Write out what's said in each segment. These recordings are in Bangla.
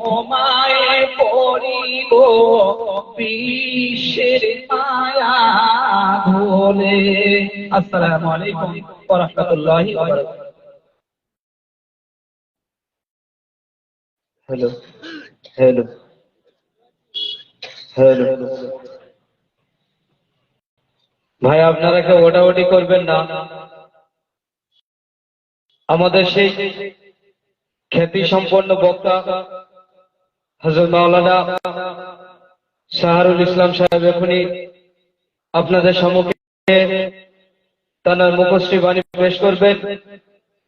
তোমায় পড়িব বিশ্বের মায়া ভোলে। আসসালামু আলাইকুম ওয়া রাহমাতুল্লাহি ওয়া বারাকাতুহু। Hello hello hello. ভাই আপনারা কেউ ওটাওটি করবেন না। আমাদের সেই খ্যাতি সম্পন্ন বক্তা হযরত মাওলানা শাহরুল ইসলাম সাহেব এখনই আপনাদের সম্মুখে তার মুখশ্রী বাণী পেশ করবেন।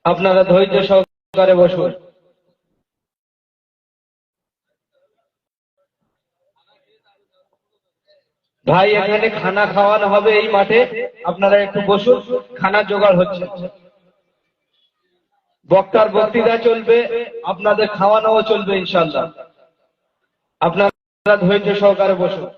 আপনারা ধৈর্য সহকারে বসুন। ভাই এখানে খানা খাওয়ানো হবে এই মাঠে, আপনারা একটু বসুন, খানা জোগাড় হচ্ছে। বক্তার বক্তৃতা চলবে, আপনাদের খাওয়ানোও চলবে ইনশাআল্লাহ। আপনারা ধৈর্য সহকারে বসুন।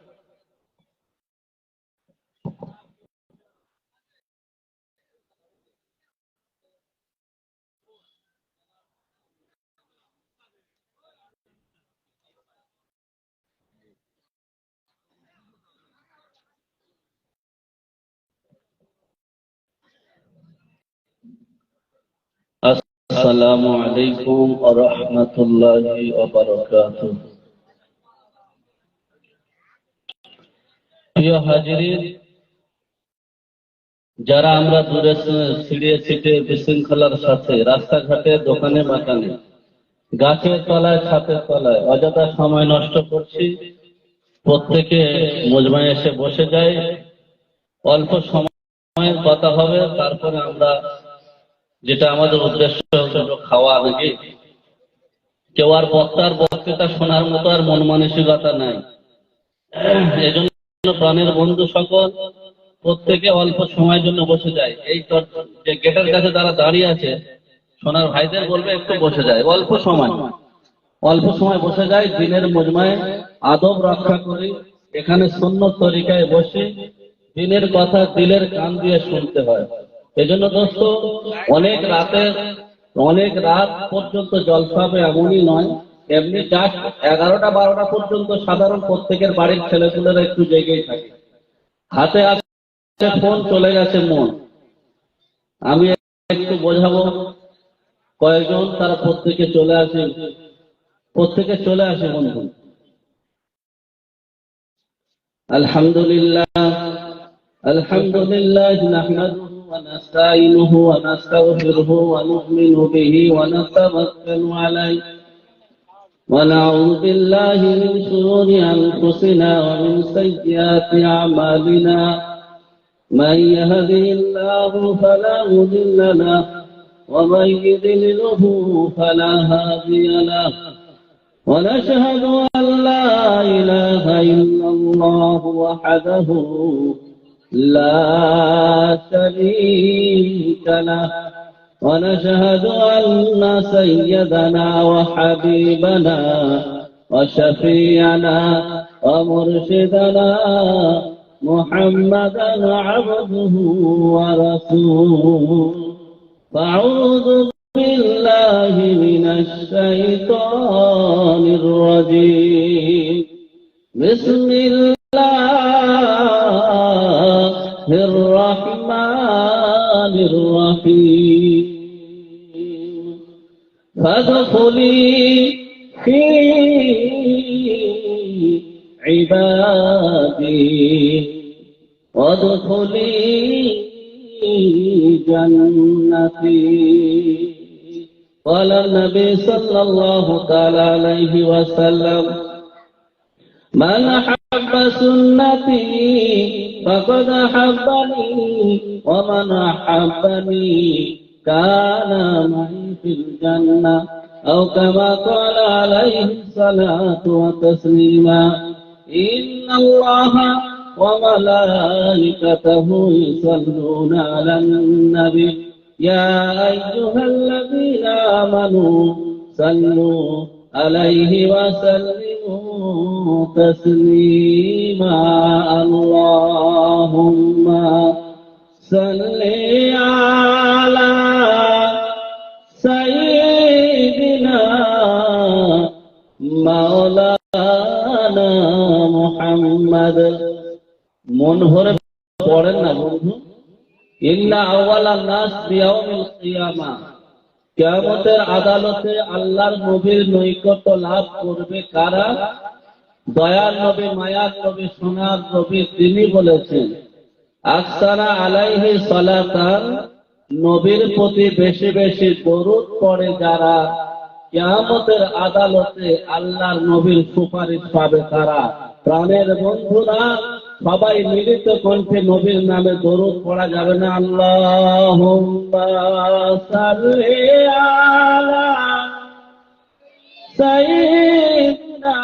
আসসালামু আলাইকুম ওয়া রাহমাতুল্লাহি ওয়া বারাকাতুহু। প্রিয় হাজিরিন, যারা আমরা দূরে ছিড়িয়ে ছিটে বিশৃঙ্খলার সাথে রাস্তাঘাটে, দোকানে বাগানে, গাছের তলায়, ছাদের তলায় অযথা সময় নষ্ট করছি, প্রত্যেকে মজমায় এসে বসে যায়। অল্প সময়ের কথা হবে, তারপরে আমরা যেটা আমাদের উদ্দেশ্য খাওয়া, নাকি কেউ আর বক্তার বক্তৃতা শোনার মতো আর মন মানসিকতা নাই। এজন্য প্রাণের বন্ধু সকল প্রত্যেকে অল্প সময়ের জন্য বসে যায়। এই যে গেটের কাছে যারা দাঁড়িয়ে আছে, সোনার ভাইদের বলবে একটু বসে যায়, অল্প সময় বসে যায়। দিনের মজমায় আদব রক্ষা করি, এখানে সুন্নত তরিকায় বসে দিনের কথা দিলের কান দিয়ে শুনতে হয়। এজন্য দোস্ত, অনেক রাত পর্যন্ত জলসা হবে এমনই নয়, এমনি জাস্ট 11টা-12টা পর্যন্ত সাধারণ প্রত্যেকের বাড়ির ছেলেপুলেরা একটু জেগেই থাকে। হাতে আছে ফোন, চলে গেছে মন। আমি একটু বোঝাবো কয়েকজন, তারা প্রত্যেকে চলে আসে বন্ধু। আলহামদুলিল্লাহ নাহমাদুহু ওয়া নাস্তাঈনুহু ওয়া নাস্তাগফিরুহু ওয়া নু'মিনু বিহি ওয়া নাতাওয়াক্কালু আলাইহি ওয়া নাউযু বিল্লাহি মিন শুরুরি আনফুসিনা ওয়া মিন সাইয়্যাতি আ'মালিনা। মান ইয়াহদিহিল্লাহু ফালা মুদিল্লা লাহু ওয়া মান ইউদ্লিলহু ফালা হাদিয়া লাহু। ونشهد أن لا إله إلا الله وحده لا شريك له، ونشهد أن سيدنا وحبيبنا وشفيعنا ومرشدنا محمدا عبده ورسوله. فأعوذ بالله من الشيطان الرجيم. بسم الله الرحمن الرحيم. فادخلي في عبادي وادخلي جنتي. قال النبي صلى الله تعالى عليه وسلم: من أحب سنتي فقد أحبني ومن أحبني كان معي في الجنة، أو كما قال عليه الصلاة والتسليم. إن الله وملائكته يصلون على النبي يا أيها الذين آمنوا صلوا عليه وسلموا تسليما. اللهم صل على سيدنا মাওলানা মুহাম্মদ। মন ভরে পড়েন না বন্ধু। ইন্না আউয়ালান নাস বিয়াউমিল কিয়ামা, কিয়ামতের আদালতে আল্লাহর নবীর নৈকট্য লাভ করবে কারা? দয়ার নবী, মায়ার নবী, সোনার নবী। তিনি বলেছেন আকসারা আলাইহি সালাতান, নবীর প্রতি বেশি বেশি দরুদ পড়ে যারা কিয়ামতের আদালতে আল্লাহর নবীর সুপারিশ পাবে তারা। প্রাণের বন্ধুরা, সবাই মিলিত কণ্ঠে নবীর নামে দরুদ পড়া যাবে না? আল্লাহুম্মা সাল্লি আলা সাইয়্যিদিনা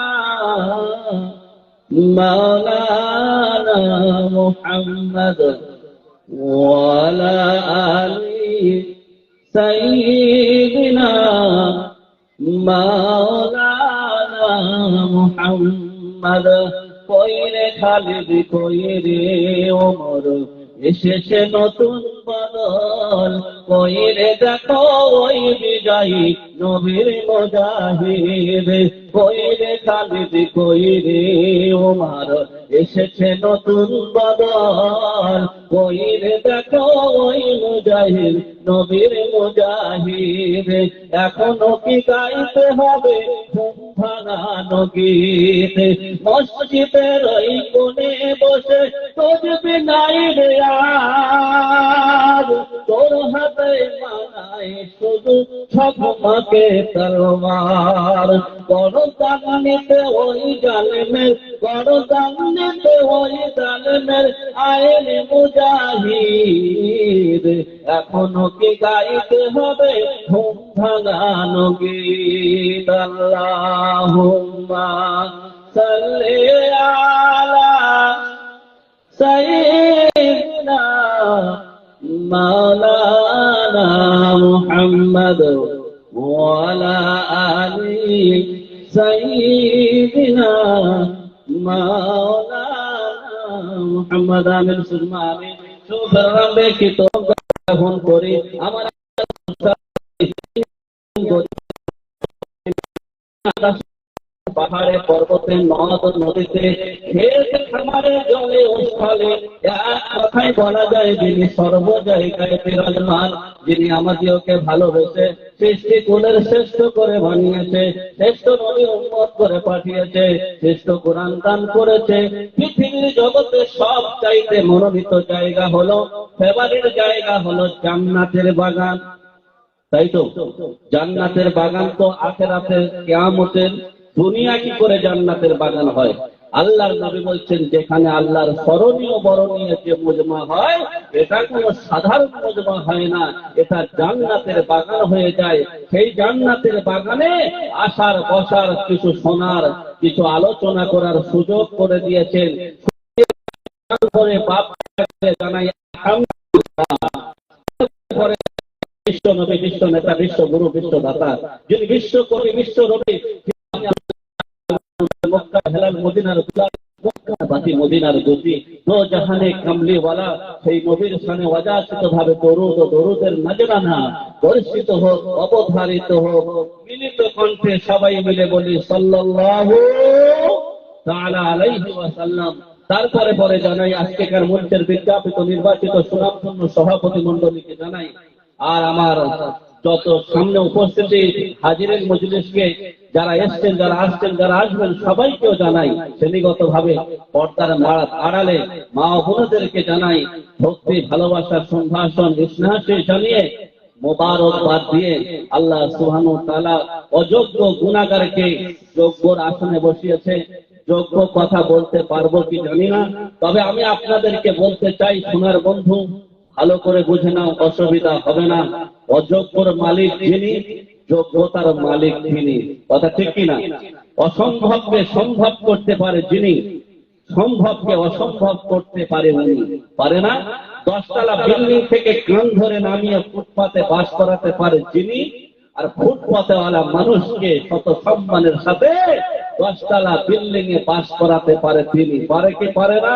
মাওলানা মুহাম্মদ ওয়া আলা আলি সাইয়্যিদিনা মাওলানা মুহাম্মদ। কইরে খালিদ কইরে ওমর, এসেছে নতুন বদল। কইরে দেখো ওই বিজয়ী নবীর মুজাহিদ। কইরে খালিদ কইরে ওমর, এসেছে নতুন বদল। কইরে দেখো ওই মুজাহিদ নবীর মুজাহিদ। এখনো কি গাইতে হবে ঘুম ভাঙানো গীত? মসজিদের ওই কোণে বসে তসবিহ নাই রে আর, তোর হাতে মানায় শুধু ঝকমকে তলোয়ার। গরদান নিতে ওই জালেমের, গরদান নিতে ওই জালেমের আইন মুজাহিদ। এখনো কি গাইতে হবে ঘুম ভাঙানো গীত? আল্লাহুম্মা সাল্লি আলা সাইয়্যিদিনা মাওলানা মুহাম্মদ ওয়া আলা আলি সাইয়্যিদিনা মাওলানা মুহাম্মদ। আমিন সুম্মা আমিন। সুবহান কি তো গ্রহণ করি আমার পাহাড়ে পর্বতে নদ নদীতে ক্ষেত খামারে জলে স্থলে, এক কথায় বলা যায় যিনি সর্ব জায়গায় বিরাজমান, যিনি আমাদেরকে ভালোবেসে সৃষ্টি কুলের শ্রেষ্ঠ করে বানিয়েছে, শ্রেষ্ঠ নবী উম্মত করে পাঠিয়েছে, শ্রেষ্ঠ কোরআন দান করেছে। পৃথিবীর জগতে সব চাইতে মনোনীত জায়গা হলো, ফেভারিট জায়গা হলো জান্নাতের বাগান। তাই তো জান্নাতের বাগান তো আখিরাতের কিয়ামতের। দুনিয়া কি করে জান্নাতের বাগান হয়? আল্লাহর নবী বলছেন যেখানে আল্লাহর স্মরণীয় বরণীয় যে মজমা হয়, এটা কোনো সাধারণ মজমা হয় না, এটা জান্নাতের বাগান হয়ে যায়। সেই জান্নাতের বাগানে আসার বসার, কিছু শোনার, কিছু আলোচনা করার সুযোগ করে দিয়েছেন। জানাই বিশ্ব নবী, বিশ্ব নেতা, বিশ্ব গুরু, বিশ্ব দাতা, যিনি বিশ্ব কবি, বিশ্ব রবি, মক্কা হেলাল মদিনার বাতি মদিনার গতি, দো জাহানে কামলিওয়ালা, সেই নবীর শানে অযাচিত ভাবে দরুদ ও দরুদের নজরানা বর্ষিত হোক, অবধারিত হোক। মিলিত কণ্ঠে সবাই মিলে বলি সাল্লাল্লাহু তাআলা আলাইহি ওয়াসাল্লাম। তারপরে পরে জানাই আজকেকার মঞ্চের বিজ্ঞাপিত নির্বাচিত সুনামধন্য সভাপতি মণ্ডলীকে জানাই, আর আমার যত সামনে উপস্থিতি হাজিরের মজলিসকে যারা এসছেন, যারা আসছেন, যারা আসবেন, সবাইকেও জানাই। শ্রেণীগত ভাবে পর্দার আড়ালে মা ও বোনদেরকে জানাই ভক্তি, ভালোবাসার সম্ভাষণ, স্নেহাশী জানিয়ে মোবারকবাদ দিয়ে আল্লাহ সুবহানাহু ওয়া তাআলা অযোগ্য গুনাহগারকে যোগ্যর আসনে বসিয়েছে। যোগ্য কথা বলতে পারবো কি জানি না, তবে আমি আপনাদেরকে বলতে চাই, সোনার বন্ধু ভালো করে বুঝে নাও, অসুবিধা হবে না। অযোগ্যর মালিক যিনি, যোগ্যতার মালিক তিনি। কথা ঠিক কিনা? অসম্ভবকে সম্ভব করতে পারে যিনি, সম্ভবকে অসম্ভব করতে পারে উনি। পারে না? 10 তলা বিল্ডিং থেকে কান ধরে নামিয়ে ফুটপাতে বাস করাতে পারে যিনি, আর ফুটপাতেওয়ালা মানুষকে শত সম্মানের সাথে 10 তলা বিল্ডিং এ বাস করাতে পারে তিনি। পারে কি পারে না?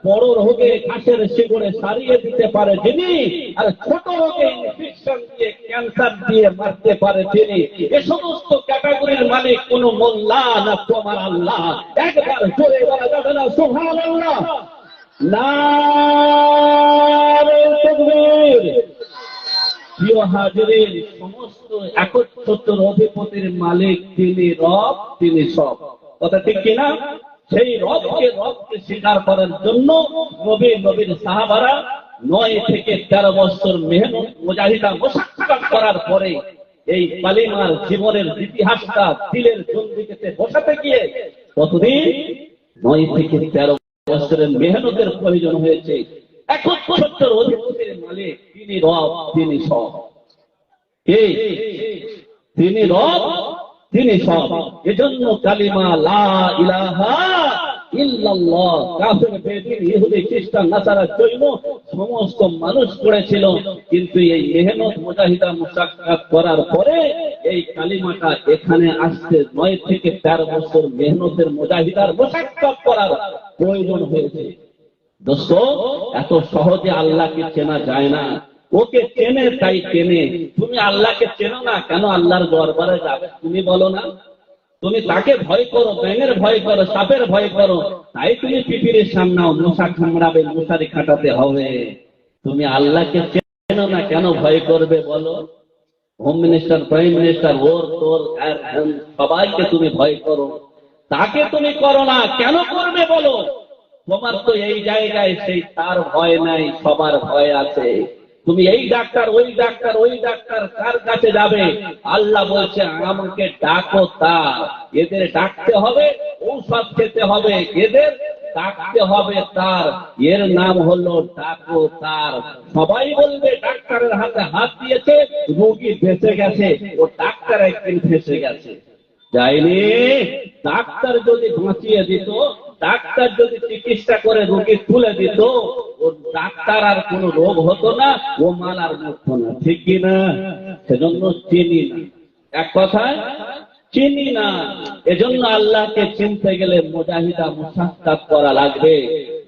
বড় রোগে ঘাসের শিকড়ে সারিয়ে দিতে পারে যিনি, আর ছোট রোগে ইনফেকশন দিয়ে, ক্যান্সার দিয়ে মারতে পারে তিনি। এ সমস্ত ক্যাটাগরির মালিক কোন মোল্লা না তোমার আল্লাহ? একবার জোরে বলা যাবে না সুবহানাল্লাহ? নারে তাকবীর। প্রিয় হাজিরিন, সমস্ত একচ্ছত্র অধিপতির মালিক তিনি, রব তিনি সব। কথা ঠিক কিনা? সেই রবকে স্বীকার করার জন্য নবীর সাহাবারা 9 থেকে 13 বছর মেহনত মুজাহিদা মুশাক্কাত করার পরে এই কালিমার জীবনের ইতিহাসটা দিলের জন্দিতে বসাতে গিয়ে কতদিন? 9 থেকে 13 বছরের মেহনতের প্রয়োজন হয়েছে। একচ্ছত্র অধিপতির মালিক তিনি, রব তিনি সব। তিনি রব তিনি সব। এজন্য কালিমা লা ইলাহা ইল্লাল্লাহ কাফের, বেদিন, ইহুদি, খ্রিস্টান, নাসারা, জৈন সমস্ত মানুষ পড়েছিল, কিন্তু এই মেহনত মুজাহিদা মুশাক্কাত করার পরে এই কালিমাটা এখানে আসছে 9 থেকে 13 বছর মেহনতের মুজাহিদার মুশাক্কাত করার প্রয়োজন হয়েছে। দোস্ত, এত সহজে আল্লাহকে চেনা যায় না। ওকে চেনে তাই চেনে। তুমি আল্লাহকে চেনো না কেন? আল্লাহর দরবারে যাবে তুমি বলো না? তুমি তাকে ভয় করো, ব্যাঙের ভয় করো, সাপের ভয় করো, তাই তুমি পিপিরের সামনে মশা কামড়াবে, মশারি খাটাতে হবে। তুমি আল্লাহকে চেনো না কেন ভয় করবে বলো? হোম মিনিস্টার, প্রাইম মিনিস্টার, ওর তোর সবাইকে তুমি ভয় করো, তাকে তুমি করো না কেন করবে বলো? তোমার তো এই জায়গায় সেই তার ভয় নাই, সবার ভয় আছে। তুমি এই ডাক্তার ওই ডাক্তার ওই ডাক্তার কার কাছে যাবে? আল্লাহ বলছে আমাকে ডাকো তার। এদের ডাকতে হবে, ঔষধ খেতে হবে, এদের ডাকতে হবে তার। এর নাম হলো ডাকো তার। সবাই বলবে ডাক্তারের হাতে হাত দিয়েছে, রোগী বেঁচে গেছে, ও ডাক্তার একদিন ফেঁসে গেছে। যায়নি। ডাক্তার যদি বাঁচিয়ে দিত, ডাক্তার যদি চিকিৎসা করে রোগী তুলে দিত, ও ডাক্তার আর কোন রোগ হতো না, ও মাল আর মরতো না। ঠিক কিনা? সেজন্য চিনি না, এক কথায় চিনি না। এজন্য আল্লাহকে চিনতে গেলে মুজাহিদা মুশাক্কাত করা লাগবে,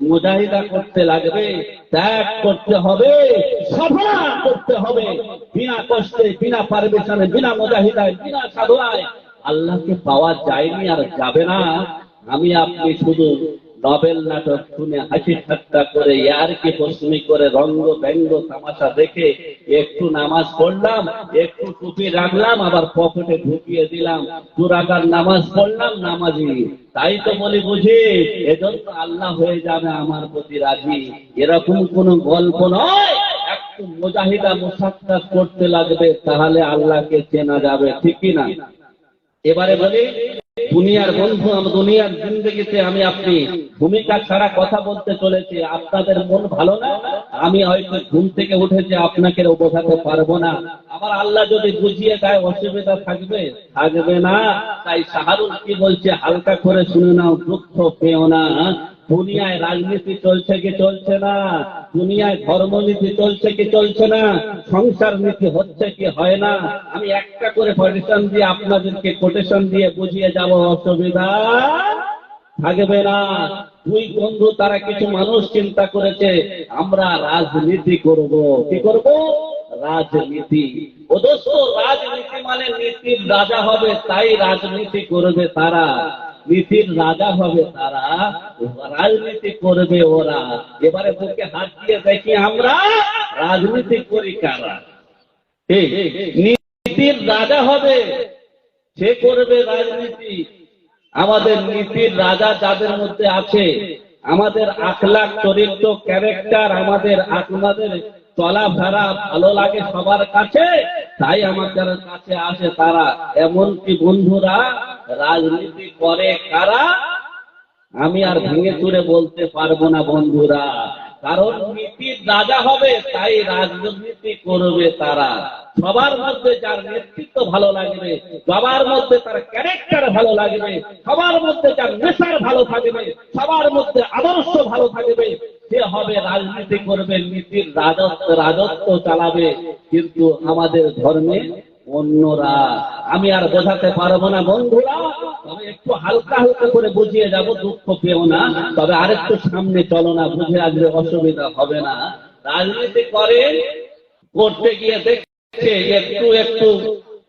মুজাহিদা করতে লাগবে, ত্যাগ করতে হবে, সাধনা করতে হবে। বিনা কষ্টে, বিনা পারমিশনে, বিনা মুজাহিদায়, বিনা সাধনায় আল্লাহকে পাওয়া যায়নি আর যাবে না। আমি আপনি শুধু নভেল নাটক শুনে হাসি ঠাট্টা করে, ইয়ারকি প্রশ্নী করে, রঙ্গ ব্যঙ্গ তামাশা দেখে একটু নামাজ পড়লাম, একটু টুপি রাখলাম, আবার পকেটে ঢুকিয়ে দিলাম, দুরাকার নামাজ পড়লাম, নামাজি তাই তো বলি বুঝি। এজন্য আল্লাহ হয়ে যাবে আমার প্রতি রাজি, এরকম কোন গল্প নয়। একটু মুজাহিদা মুশাক্কাত করতে লাগবে, তাহলে আল্লাহকে চেনা যাবে। ঠিক কিনা? এবারে বলি, দুনিয়ার বন্ধু, দুনিয়ার জিন্দগিতে আমি আপনি ভূমিকা ছাড়া কথা বলতে চলেছি। আপনাদের মন ভালো না, আমি হয়তো ঘুম থেকে উঠেছি, আপনাকে বোঝাতে পারবো না। আবার আল্লাহ যদি বুঝিয়ে দেয়, অসুবিধা থাকবে? থাকবে না। তাই শাহরুখ কি বলছে হালকা করে শুনে নাও, দুঃখ পেও না। দুনিয়ায় রাজনীতি চলছে কি চলছে না? দুনিয়ায় ধর্মনীতি চলছে কি চলছে না? সংসার নীতি হচ্ছে কি হয় না? আমি একটা করে কোটেশন দিয়ে আপনাদেরকে কোটেশন দিয়ে বুঝিয়ে যাব, অসুবিধা থাকবে না। দুই বন্ধু, তারা কিছু মানুষ চিন্তা করেছে আমরা রাজনীতি করব। কি করব? রাজনীতি। ও দোস্ত, রাজনীতি মানে নীতির রাজা হবে, তাই রাজনীতি করবে তারা। নীতির রাজা হবে তারা, রাজনীতি করবে ওরা। এবারে বুকে হাত দিয়ে দেখি আমরা রাজনীতি করি কারা। নীতির রাজা হবে, সে করবে রাজনীতি। আমাদের নীতির রাজা যাদের মধ্যে আছে, আমাদের আখলাক, চরিত্র, ক্যারেক্টার, আমাদের আপনাদের চলাফেরা ভালো লাগে সবার কাছে, তাই আমাদের কাছে আসে তারা। এমনকি বন্ধুরা, রাজনীতি করে কারা আমি আর ভেঙে চুরে বলতে পারবো না বন্ধুরা, কারণ নীতির রাজা হবে, তাই রাজনীতি করবে তারা। সবার মধ্যে যার নেতৃত্ব ভালো লাগবে, সবার মধ্যে তার ক্যারেক্টার ভালো লাগবে, সবার মধ্যে যার নেশার ভালো থাকবে, সবার মধ্যে আদর্শ ভালো থাকবে, সে হবে রাজনীতি করবে, নীতির রাজত্ব চালাবে। কিন্তু আমাদের ধর্মে অন্যরা, আমি আর বোঝাতে পারবো না বন্ধুরা, তবে একটু হালকা হালকা করে বুঝিয়ে যাব, দুঃখ পেও না। তবে আরেকটু সামনে চলো না, বুঝে আসলে অসুবিধা হবে না। রাজনীতি করতে গিয়ে দেখছে একটু একটু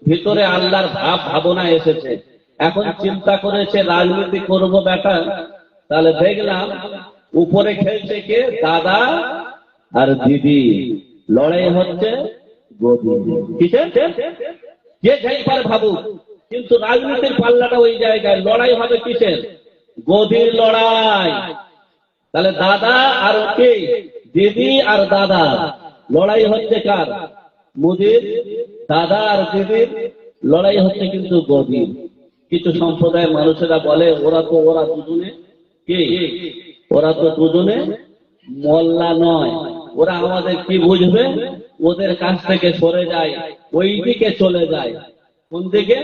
ভিতরে আল্লাহর ভাবনা এসেছে, এখন চিন্তা করেছে রাজনীতি করব বেটা। তাহলে দেখলাম উপরে খেলছে কে, দাদা আর দিদি, লড়াই হচ্ছে গদি। কিসের? যে যাই পারে ভাবুক, কিন্তু রাজনীতির পাল্লাটা ওই জায়গায়, লড়াই হবে কিসের? গদির লড়াই। তাহলে দাদা আর কে, দিদি আর দাদা, লড়াই হচ্ছে কার? মোদির। দাদা আর দিদির লড়াই হচ্ছে কিন্তু গদির। কিছু সম্প্রদায়ের মানুষেরা বলে ওরা দুজনে কি, ওরা তো দুজনে মোল্লা নয়, ওরা আমাদের কি বুঝবে, ওদের কাছ থেকে সরে যায়, ওই দিকে চলে যায়। কোন দিকে?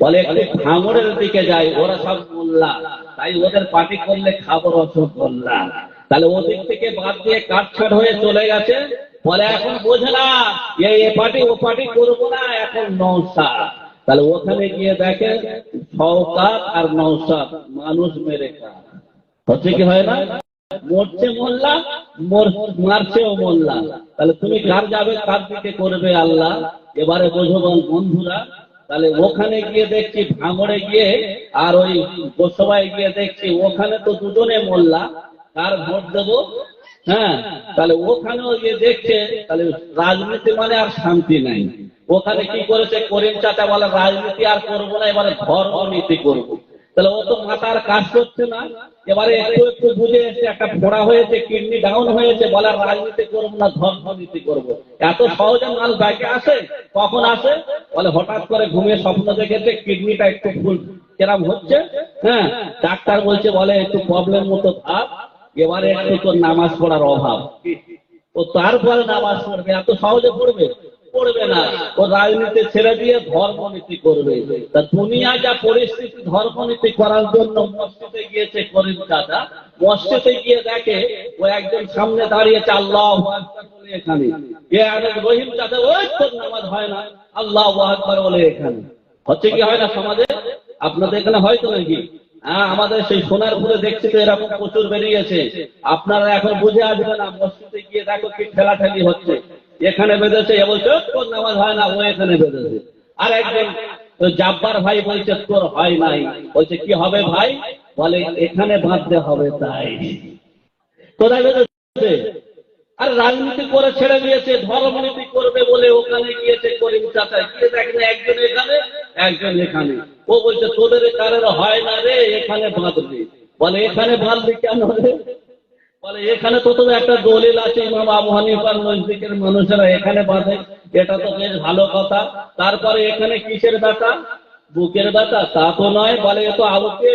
বলে একটু ভাঙড়ের দিকে যায়, ওরা সব মোল্লা, তাই ওদের পার্টি করলে খাবো রসগোল্লা। তাহলে ওদিক থেকে বাদ দিয়ে কাটছাট হয়ে চলে গেছে, বলে এখন বোঝে না এ পার্টি ও পার্টি করবো না, এখন নওশাদ। তাহলে ওখানে গিয়ে দেখে শওকত আর নওশাদ মানুষ মেরে খায়। হচ্ছে কি হয় না? মরছে মোল্লা, মারছেও মোল্লা। তাহলে তুমি কার যাবে, কার দিকে করবে আল্লাহ? এবারে বোঝো বন্ধুরা। তাহলে ওখানে গিয়ে দেখছি, ভাঙড়ে গিয়ে আর ওই গোসবায় গিয়ে দেখছি ওখানে তো দুজনে মোল্লা, কার ভোট দেবো? হ্যাঁ, তাহলে ওখানেও গিয়ে দেখছে, তাহলে রাজনীতি মানে আর শান্তি নাই। ওখানে কি করেছে করিম চাচা, বলে রাজনীতি আর করবো না, এবারে ধর্মনীতি করবো। তাহলে ও তো মাথার কাজ করছে না, এবারে একটু একটু বুঝে এসে একটা ফোড়া হয়েছে, কিডনি ডাউন হয়েছে, বলে রাজনীতি করবো না, ধর্মনীতি করবো। এত সহজে মাল ব্যাগে আসে? কখন আসে? বলে হঠাৎ করে ঘুমিয়ে স্বপ্ন দেখেছে কিডনিটা একটু ফুল কেরাম হচ্ছে, হ্যাঁ, ডাক্তার বলছে বলে একটু প্রবলেম মতো ভাব, এবারে একটু তোর নামাজ পড়ার অভাব। ও তারপরে নামাজ পড়বে? এত সহজে পড়বে? পড়বে না। ও রাজনীতি ছেড়ে দিয়ে ধর্মনীতি করবে। তা দুনিয়া যা পরিস্থিতি, ধর্মনীতি করার জন্য মসজিদে গিয়েছে করিম চাচা। মসজিদে গিয়ে দেখে ও একজন সামনে দাঁড়িয়েছে, আল্লাহু আকবার বলে এখানে। রহিম চাচা, ওই তোর নামাজ হয় না, আল্লাহু আকবার বলে এখানে। হচ্ছে কি হয় না সমাজে? আপনাদের এখানে হয়তো নাকি? হ্যাঁ, আমাদের সেই সোনারপুরে দেখছি তো এরকম প্রচুর বেরিয়েছে। আপনারা এখন বুঝে আসবে না, মসজিদে গিয়ে দেখো কি ঠেলাঠেলি হচ্ছে। এখানে বেঁধেছে, এ বলছে তোর নামাজ হয় না, ও এখানে বেঁধেছে। আর একজন জাব্বার ভাই বলছে তোর হয় নাই, বলছে কি হবে ভাই? বলে এখানে বাঁধতে হবে। তাই কোথায় বেঁধেছে? আর রাজনীতি করে ছেড়ে দিয়েছে, ধর্মনীতি করবে বলে ওখানে গিয়েছে করিম চাচা। গিয়ে দেখেন একজন এখানে, একজন এখানে। ও বলছে তোদের কারোর হয় না রে, এখানে বাঁধবি। বলে এখানে বাঁধবি কেন রে? বলে এখানে তো তোদের একটা দলিল আছে, ইমাম আবু হানিফার নজদিকের মানুষেরা এখানে বাঁধে, এটা তো বেশ ভালো কথা। তারপরে এখানে কিসের ব্যথা? বুকের ব্যথা? তা তো নয়। বলে এ তো আবুকে,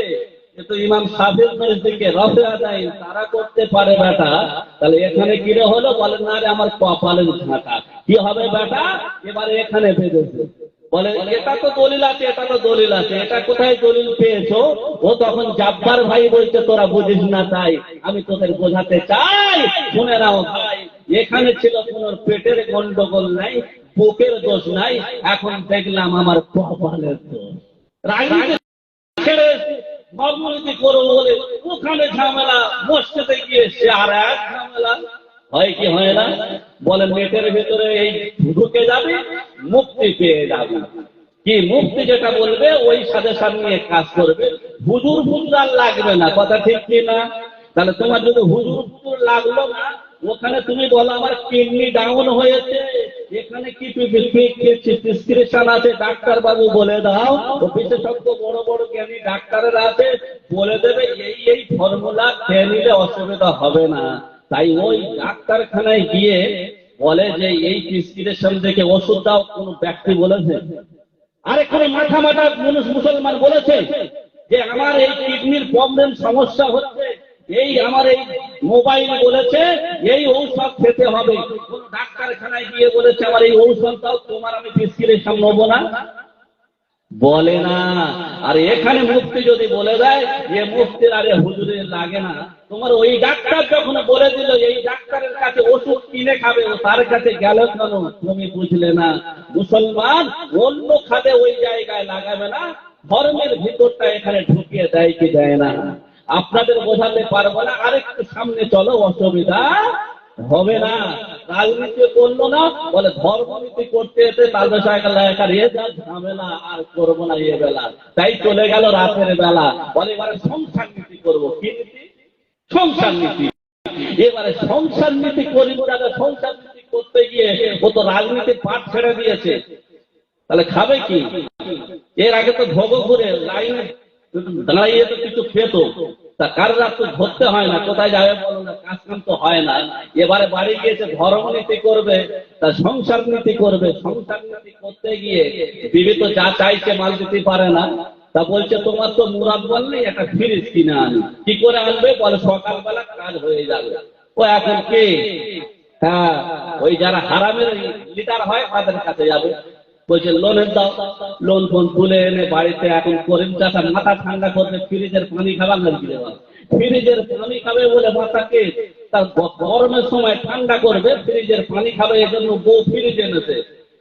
এ তো ইমাম সাফির নজদিকে রফে আদায়, তারা করতে পারে ব্যথা। তাহলে এখানে কিরে হলো? বলে না রে, আমার কপালের ঝাঁটা। কি হবে ব্যথা? এবারে এখানে বেঁধেছে। বলে এটা তো দলিল আছে, এটা তো দলিল আছে, এটা কোথায় দলিল পেয়েছো? ও তখন জাব্বার ভাই বলছে তোরা বুঝিস না, তাই আমি তোদের বোঝাতে চাই। শুনে নাও ভাই, এখানে ছিল কোন পেটের গন্ডগোল নাই, বুকের দোষ নাই, এখন দেখলাম আমার কপালের দোষ। রাজনীতি ছেড়ে ধর্মনীতি করবো বলে ওখানে ঝামেলা, মসজিদে গিয়ে সে আর এক ঝামেলা। হয় কি হয় না? বলে নেটের ভিতরে এই ঢুকে যাবে, মুক্তি পেয়ে যাবে। কি মুক্তি যেটা বলবে ওই সাজেশন নিয়ে কাজ করবে। হুজুর আর লাগবে না, কথা ঠিক কি না? তাহলে তোমার যদি হুজুর লাগলো না, ওখানে তুমি বলো আমার কিডনি ডাউন হয়েছে, এখানে কি প্রেসক্রিপশন আছে, ডাক্তার বাবু বলে দাও। ও বিশেষজ্ঞ বড় বড় জ্ঞানী ডাক্তারের আছে, বলে দেবে এই ফর্মুলা খেয়ে নিলে অসুবিধা হবে না। তাই ওই ডাক্তারখানায় গিয়ে বলে যে এই প্রেসক্রিপশন দেখে ওষুধ দাও, কোন ব্যক্তি বলেছে? আরে কোন মাথা মানুষ মুসলমান বলেছে যে আমার এই কিডনির প্রবলেম সমস্যা হচ্ছে, এই আমার এই মোবাইল বলেছে এই ঔষধ খেতে হবে? কোন ডাক্তারখানায় গিয়ে বলেছে আমার এই ঔষধ দাও, তোমার আমি প্রেসক্রিপশন নেবো না? বলে না। আর এখানে মুফতি যদি বলে দেয় যে মুফতির আরে হুজুরের লাগে না, তোমার ওই ডাক্তার যখন বলে দিল এই ডাক্তারের কাছে ওষুধ কিনে খাবে, ও তার কাছে গেল কেন? তুমি বুঝলে না। মুসলমান অন্য খাতে ওই জায়গায় লাগাবে না, ধর্মের ভিতরটা এখানে ঢুকিয়ে দেয় কি দেয় না আপনাদের বোঝাতে পারবো না। আরেকটু সামনে চলো, অসুবিধা হবে না। রাজনীতি করলো না, বলে ধর্মনীতি করতে এসে তাদের একার এ যা ঝামেলা, আর করবো না এ বেলা, তাই চলে গেল রাতের বেলা। বলে এবারে সংসার নীতি করবো। কি নীতি? সংসার নীতি। এবারে সংসার নীতি করিব, সংসার নীতি করতে গিয়ে ও তো রাজনীতির পাঠ ছেড়ে দিয়েছে, তাহলে খাবে কি? এর আগে তো ভোগপুরে লাইনে দাঁড়িয়ে তো কিছু খেত, তা কার রাত তো ধরতে হয় না, কোথায় যাবে বলো না, কাজ কাম তো হয় না। এবারে বাড়ি গিয়েছে ধর্মনীতি করবে, তা সংসার নীতি করবে। সংসার নীতি করতে গিয়ে বিবি তো যা চাইছে মাল দিতে পারে না, তা বলছে তোমার তো মুরাদ বললে একটা ফ্রিজ কিনে আনি। কি করে আনবে? বলে সকালবেলা কাজ হয়ে যাবে। ও এখন কে? হ্যাঁ, ওই যারা হারামের লিডার হয় তাদের কাছে যাবে। বলছে লোনের দাও, লোন ফোন তুলে এনে বাড়িতে এখন করিম চাষা মাথা ঠান্ডা করবে, ফ্রিজের পানি খাবার নাকি দেওয়া, ফ্রিজের পানি খাবে বলে মাথাকে তার গরমের সময় ঠান্ডা করবে, ফ্রিজের পানি খাবে, এই জন্য বউ ফ্রিজ এনেছে।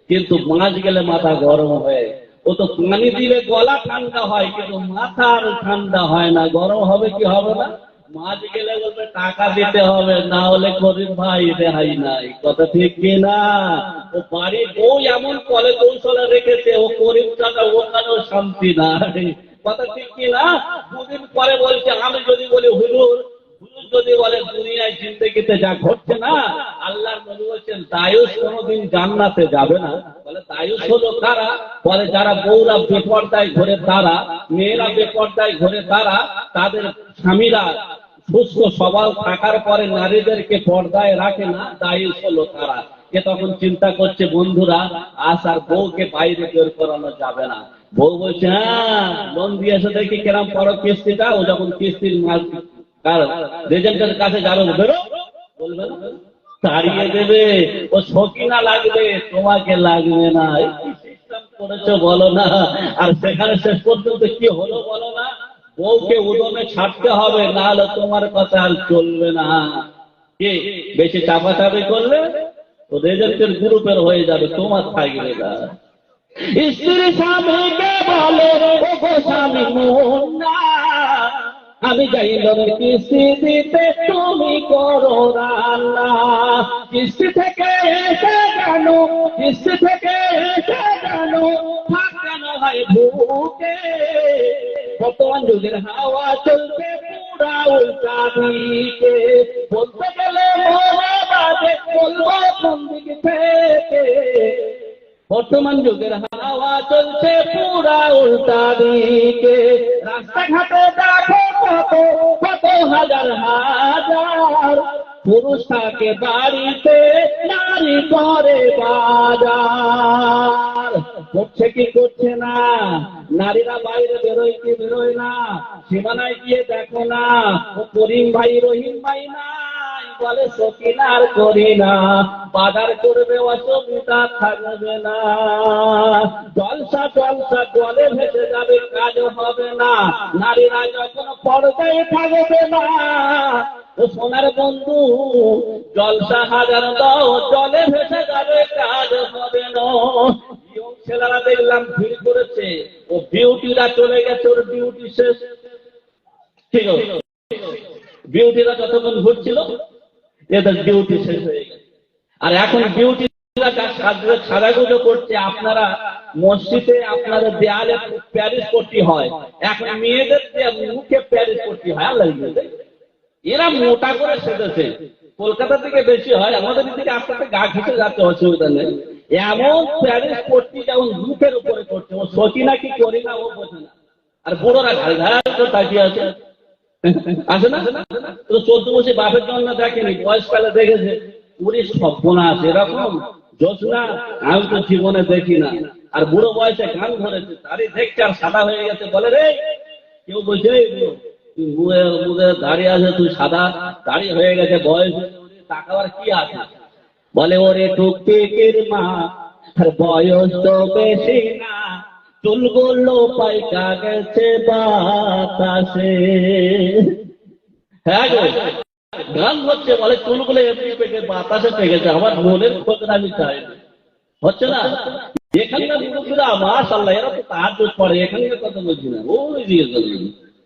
কিন্তু মাছ গেলে মাথা গরম হয়। ও তো পানি দিলে গলা ঠান্ডা হয়, কিন্তু মাথা আর ঠান্ডা হয় না। গরম হবে কি হবে না? মাছ গেলে বলবে টাকা দিতে হবে, না হলে করিম ভাই রেহাই নাই। কথা ঠিক কিনা? ও বাড়ির বউ এমন কলে কৌশলে রেখেছে, ও করিম চাচা ওখানেও শান্তি নাই। কথা ঠিক কিনা? দুদিন পরে বলছে, আমি যদি বলি হুজুর, হুজুর যদি বলে দুনিয়ায় জিন্দেগিতে যা ঘটছে না, আল্লাহর নবী বলছেন দায়ুস কোনোদিন জান্নাতে যাবে না। বলে দায়ুস হলো কারা? বলে যারা বউরা বেপরদায় ঘরে তারা, মেয়েরা বেপরদায় ঘরে তারা, তাদের স্বামীরা সুস্থ সবল থাকার পরে নারীদেরকে পর্দায় রাখে না, দায়ুস হলো তারা। এ তখন চিন্তা করছে বন্ধুরা, আজ আর বউকে বাইরে বের করানো যাবে না। বউ বলছে হ্যাঁ লোন দিয়েছে দেখি কেরাম পড়ো কিস্তিটা। ও যখন কিস্তির মাল রেজেন্টের কাছে যাবে, বেরো বলবে না, তাড়িয়ে দেবে। ও সকিনা লাগবে, তোমাকে লাগবে না। কি সিস্টেম করেছো বলো না? আর সেখানে শেষ পর্যন্ত কি হলো বলো না? বউকে উদমে ছাড়তে হবে, না হলে তোমার কথা আর চলবে না। কি বেশি চাপাচাপি করলে তো রেজেন্টের গ্রুপের হয়ে যাবে, তোমার থাকবে না। স্ত্রী স্বামীকে বলে ও গো স্বামী মন না, আমি যাইলাম কিস্তি দিতে, তুমি করো রান্না। কিস্তি থেকে এসে কেন, কিস্তি থেকে এসে কেন থাকানো হয় ভুকে। বর্তমান যুগের হাওয়া চলছে পুরা উল্টা দিকে, বলতে গেলে মনে বাজে, বলবো কোন দিক থেকে। বর্তমান যুগের হাওয়া চলছে পুরা উল্টা দিকে, রাস্তাঘাটে দেখো কত কত হাজার হাজার পুরুষ থাকে বাড়িতে, নারী করে বাজার। করছে কি করছে না? নারীরা বাইরে বেরোয় কি বেরোয় না? সীমানায় গিয়ে দেখো না, ও করিম ভাই রহিম ভাই না বলে সকিনার করি না, বাজার করবে অসুবিধা থাকবে না। জলসা জলসা জলে ভেসে যাবে, কাজ হবে না। নারীরা যখন পর্দায় থাকবে না, ও সোনার বন্ধু জলসা হাজার দাও, জলে ভেসে যাবে, কাজ হবে না। ছেলেরা দেখলাম ভিড় করেছে, ও বিউটিরা চলে গেছে, ওর ডিউটি শেষ। ঠিক আছে, বিউটিরা যতক্ষণ ঘুরছিল এদের ডিউটি শেষ হয়ে গেছে। আর এখন ডিউটি সাজাগুজো করছে। আপনারা মসজিদে আপনাদের দেয়ালে প্যারিস পট্টি হয়, এখন মেয়েদের মুখে প্যারিস পট্টি হয়। আল্লাহ এরা মোটা করে সেজেছে। কলকাতা থেকে বেশি হয়, আমাদের দিকে আস্তে আস্তে গা ঘেঁচে যাচ্ছে, অসুবিধা নেই। এমন প্যারিস পট্টি যেমন মুখের উপরে করছে, ও সচিনা কি করি না ও বোঝে না। আর বুড়োরা ঘাড় ঘাড় করে তাকিয়ে আছে, আছে না? তো 14 বছর বাপের জন্য দেখেনি, বয়সকালে দেখেছে। পুরী সর্বনাশ, এরকম জোছনা আমি তো জীবনে দেখি না। আর বুড়ো বয়সে গান ধরেছে, তারই দেখছে আর সাদা হয়ে গেছে। বলে রে, কেউ বলছে মুখে দাঁড়িয়ে আছে, তুই সাদা দাড়ি হয়ে গেছে, বয়স তাকাবার কি আছে? বলে ওরে টুকটিকির মা, আর বয়স তো বেশি না, চুলগুলো পাইকা গেছে বাতাসে। হ্যাঁ গো, গান হচ্ছে, বলে চুলগুলো এমনি পেকে বাতাসে পেকেছে, আমার মনের খোঁজ আমি চাই। হচ্ছে না? এখানকার মুরব্বীরা মাশাআল্লাহ এরা তো তাহাজ্জুদ পড়ে, এখানকার কথা বলছি না, ওই দিয়ে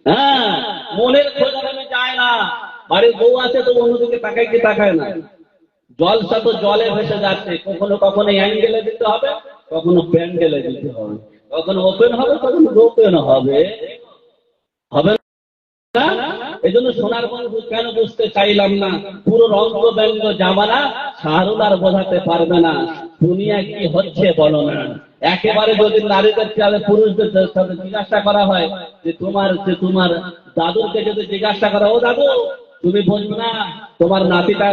হ্যাঁ মনের খোঁজ আমি চাই না। বাড়ির বউ আছে তো অন্যদিকে তাকায় কি তাকায় না? জলসা তো জলে ভেসে যাচ্ছে, কখনো কখনো অ্যাঙ্গেলে দিতে হবে, কখনো প্যান্ডেলে দিতে হবে, কখনো ওপেন হবে, কখনো ওপেন হবে, হবে না? এই জন্য সোনার বন্ধু কেন বুঝতে চাইলাম না, পুরো রঙ্গ ব্যঙ্গ জামানা শাহরুল আর বোঝাতে পারবে না দুনিয়া কি হচ্ছে বলো না। একেবারে যদি নারীদের চেয়ে পুরুষদের সাথে জিজ্ঞাসা করা হয় যে তোমার দাদুকে যদি জিজ্ঞাসা করা, ও দাদু তুমি বলছো না তোমার নাতিটা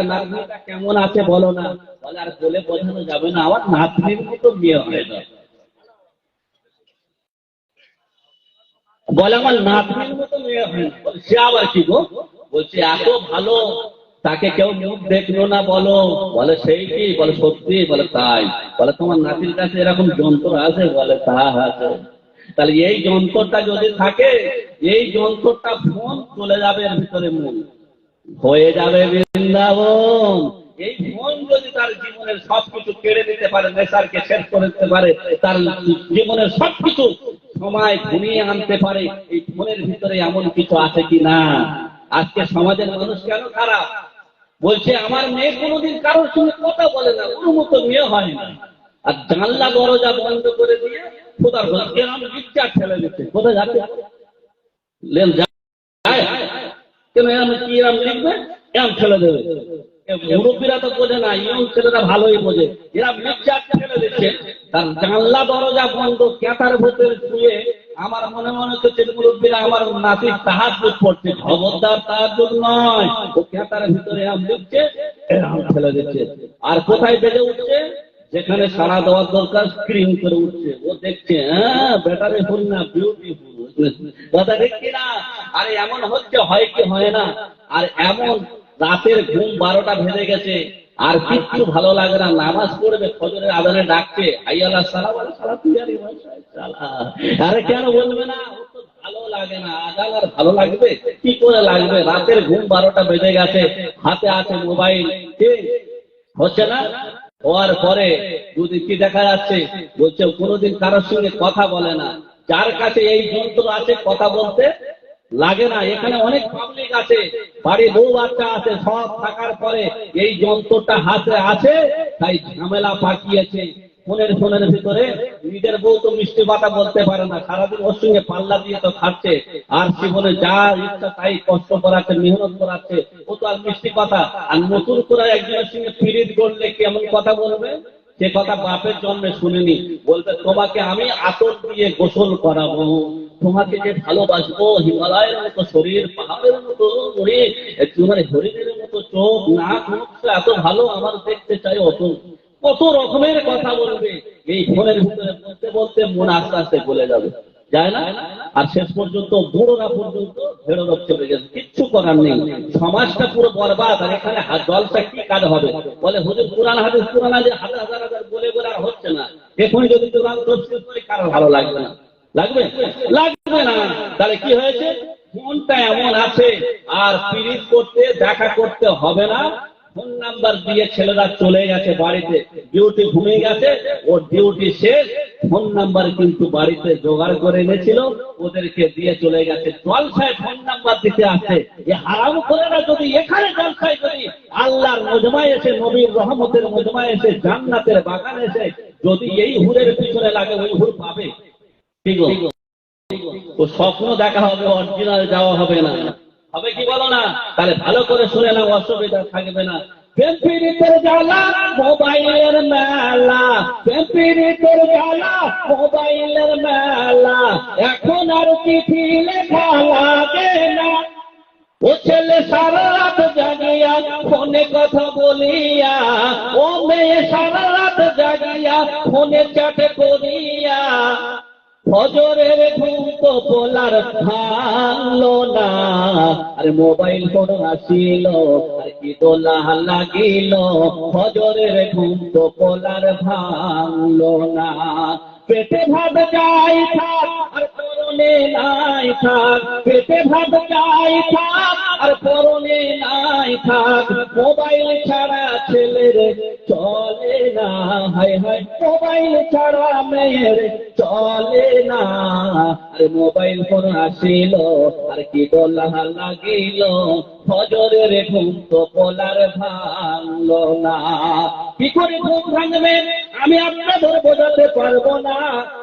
কেমন আছে বলো না, বলে আর বলে বোঝানো যাবে না, আমার নাতনির মতো বিয়ে হয় না, বলে আমার নাতনির মতো মেয়ে হয় না। বলে সে আবার কি গো? বলছে এত ভালো তাকে কেউ মুখ দেখলো না বলো, বলে সেই কি? বলে সত্যি, বলে তাই। বলে তোমার নাতির কাছে এরকম যন্ত্র আছে? বলে তা আছে। তাহলে এই যন্ত্রটা যদি থাকে, এই যন্ত্রটা ফোন চলে যাবে এর ভিতরে, মন হয়ে যাবে বৃন্দাবন। এই ফোন যদি তার জীবনের সবকিছু কেড়ে দিতে পারে, নেশারকে শেষ করে দিতে পারে, তার জীবনের সবকিছু সময় ঘুমিয়ে আনতে পারে, এই ফোনের ভিতরে এমন কিছু আছে কি না? আজকে সমাজের মানুষ কেন খারাপ? বলছে আমার মেয়ে কোনোদিন কারোর সঙ্গে কথা বলে না, কোনো মতো মেয়ে হয় না, আর জানলা দরজা বন্ধ করে দিয়ে খোদার এরকম লিকচার ঠেলে দিচ্ছে। কোথায় যাচ্ছে? কেন এরম কি এরম লিখবে, এরম ঠেলে দেবে। মুরব্বীরা তো বোঝে না, ইয়ং ছেলেরা ভালোই বোঝে, এরা মিক্সার ঠেলে দিচ্ছে, তার জানলা দরজা বন্ধ, ক্যাতার ভেতরে শুয়ে। আমার মনে হচ্ছে মুরব্বীরা আমার নাতির তাহাজ্জুদ পড়ছে, খবরদার তাহাজ্জুদ নয়, ও ক্যাতার ভিতরে এরম লিখছে, এরম ঠেলে দিচ্ছে। আর কোথায় বেজে উঠছে? যেখানে সারা দেওয়ার দরকার স্ক্রিন করে উঠছে, ও দেখছে, হ্যাঁ ব্যাটারি ফুল না, বিউটিফুল, কথা দেখছি না? আরে এমন হচ্ছে, হয় কি হয় না? আর এমন রাতের ঘুম 12টা বেজে গেছে, আর কিচ্ছু ভালো লাগে না, নামাজ পড়বে, ফজরের আজানে ডাকছে, হাইয়ালা সালাম আলাইকুম সালাম তুইয়ারি সালা, আরে কেন বলবে না? ও তো ভালো লাগে না, আজান আর ভালো লাগবে কি করে লাগবে? রাতের ঘুম 12টা বেজে গেছে, হাতে আছে মোবাইল, হচ্ছে না? হওয়ার পরে যদি কি দেখা যাচ্ছে, বলছে কোনোদিন কারোর সঙ্গে কথা বলে না, যার কাছে এই যন্ত্র আছে কথা বলতে লাগে না। এখানে অনেক পাবলিক আছে, বাড়ি বউ বাচ্চা আছে, সব থাকার পরে এই যন্ত্রটা হাতে আছে, তাই ঝামেলা পাকিয়েছে। ফোনের ভিতরে নিজের বউ তো মিষ্টি কথা বলতে পারে না, সারাদিন ওর সঙ্গে পাল্লা দিয়ে তো খাচ্ছে, আর জীবনে যা ইচ্ছা তাই কষ্ট করাচ্ছে, মেহনত করাচ্ছে, ও তো আর মিষ্টি কথা। আর নতুন করে একজনের সঙ্গে পিরিত করলে কেমন কথা বলবে? সে কথা বাপের জন্মে শুনিনি। বলবে তোমাকে আমি আতর দিয়ে গোসল করাবো, তোমাকে যে ভালোবাসবো, হিমালয়ের মতো শরীর, পাহাড়ের মতো শরীর, তোমার হরিণের মতো চোখ, নাক, মুখ এত ভালো আমার দেখতে চাই, অত কত রকমের কথা বলবে। এই ফোনের ভিতরে বলতে বলতে মন আস্তে আস্তে গলে যাবে, যায় না? আর শেষ পর্যন্ত বুড়োরা পর্যন্ত ভেড়োরব চলে গেছে, কিচ্ছু করার নেই, সমাজটা পুরো বরবাদ। আর এখানে জলসা কি কাজ হবে? বলে হুজুর পুরান হাদিস হাজার হাজার হাজার বলে বলে আর হচ্ছে না, এখন যদি কোরআন তফসির করি কারো ভালো লাগবে না, লাগবে লাগবে না। তাহলে কি হয়েছে? ফোনটা এমন আছে, আর পিরিত করতে দেখা করতে হবে না, ফোন নাম্বার দিয়ে ছেলেরা চলে গেছে বাড়িতে, ডিউটি ঘুমিয়ে গেছে, ওর ডিউটি শেষ, ফোন নাম্বার কিন্তু বাড়িতে জোগাড় করে এনেছিল, ওদেরকে দিয়ে চলে গেছে। জলসায় ফোন নাম্বার দিতে আসছে, এই হারাম করেরা যদি এখানে জলসায় যদি আল্লাহর মজমায় এসে, নবীর রহমতের মজমায় এসে, জান্নাতের বাগান এসে যদি এই হুরের পিছনে লাগে, ওই হুর পাবে? ঠিক ও স্বপ্ন দেখা হবে, অরিজিনাল যাওয়া হবে না, হবে কি বলো না? তাহলে ভালো করে শুনে নাও, অসুবিধা থাকবে না। প্রেমপীড়িতের জ্বালা মোবাইলের মেলা, প্রেমপীড়িতের জ্বালা মোবাইলের মেলা, এখন আর চিঠি লেখা লাগে না, ও ছেলে সারা রাত জাগিয়া ফোনে কথা বলিয়া, ও মেয়ে সারা রাত জাগিয়া ফোনে চ্যাট করিয়া, ফজরের ঘুম তো পোলার ভাঙলো না, আর মোবাইল ফোন আসিল আর কি দোলা লাগিল, ফজরের ঘুম তো পোলার ভাঙলো না। পেটে ভাত যাই থাক আর পরনে নাই থাক, পেটে ভাত যাই থাক আর পরনে নাই থাক, মোবাইল ছাড়া ছেলের চলে না, হায় হায় মোবাইল ছাড়া মেয়ের চলে না। আরে মোবাইল ফোন আসিল আর কি বলা লাগিল, ফজরের ঘুম তো বলার ভাঙলো না। কি করে ঘুম ভাঙবে আমি আপনাদের বোঝাতে পারবো না।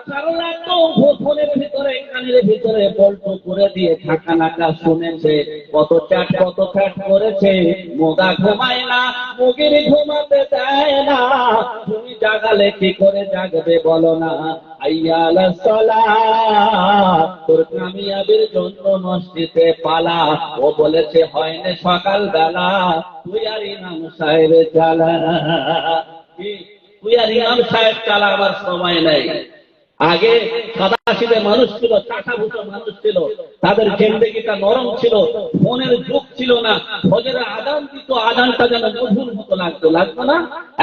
সারা তো ফোনের ভিতরে কানের ভিতরে বল্টু করে দিয়ে থাকা নাকা শুনেছে, কত চ্যাট করেছে। মোগা ঘুমায় না, মুগের ঘুমাতে দেয় না। তুমি জাগালে কি করে জাগবে বলো না। আইয়াল সালাত, তোর কামিয়াবির জন্য মসজিদে পালা। ও বলেছে হয় না সকাল বেলা, তুই আর ইমাম সাহেব চালা। তুই আর ইমাম সাহেব চালা, আমার সময় নেই। আগে সাদাসিধে মানুষ ছিল, চাষা ভুষো মানুষ ছিল, তাদের জিন্দেগিটা নরম ছিল, ফোনের যুগ ছিল না। ফজরে আজান দিত, আজানটা যেন মধুর মতো লাগতো না।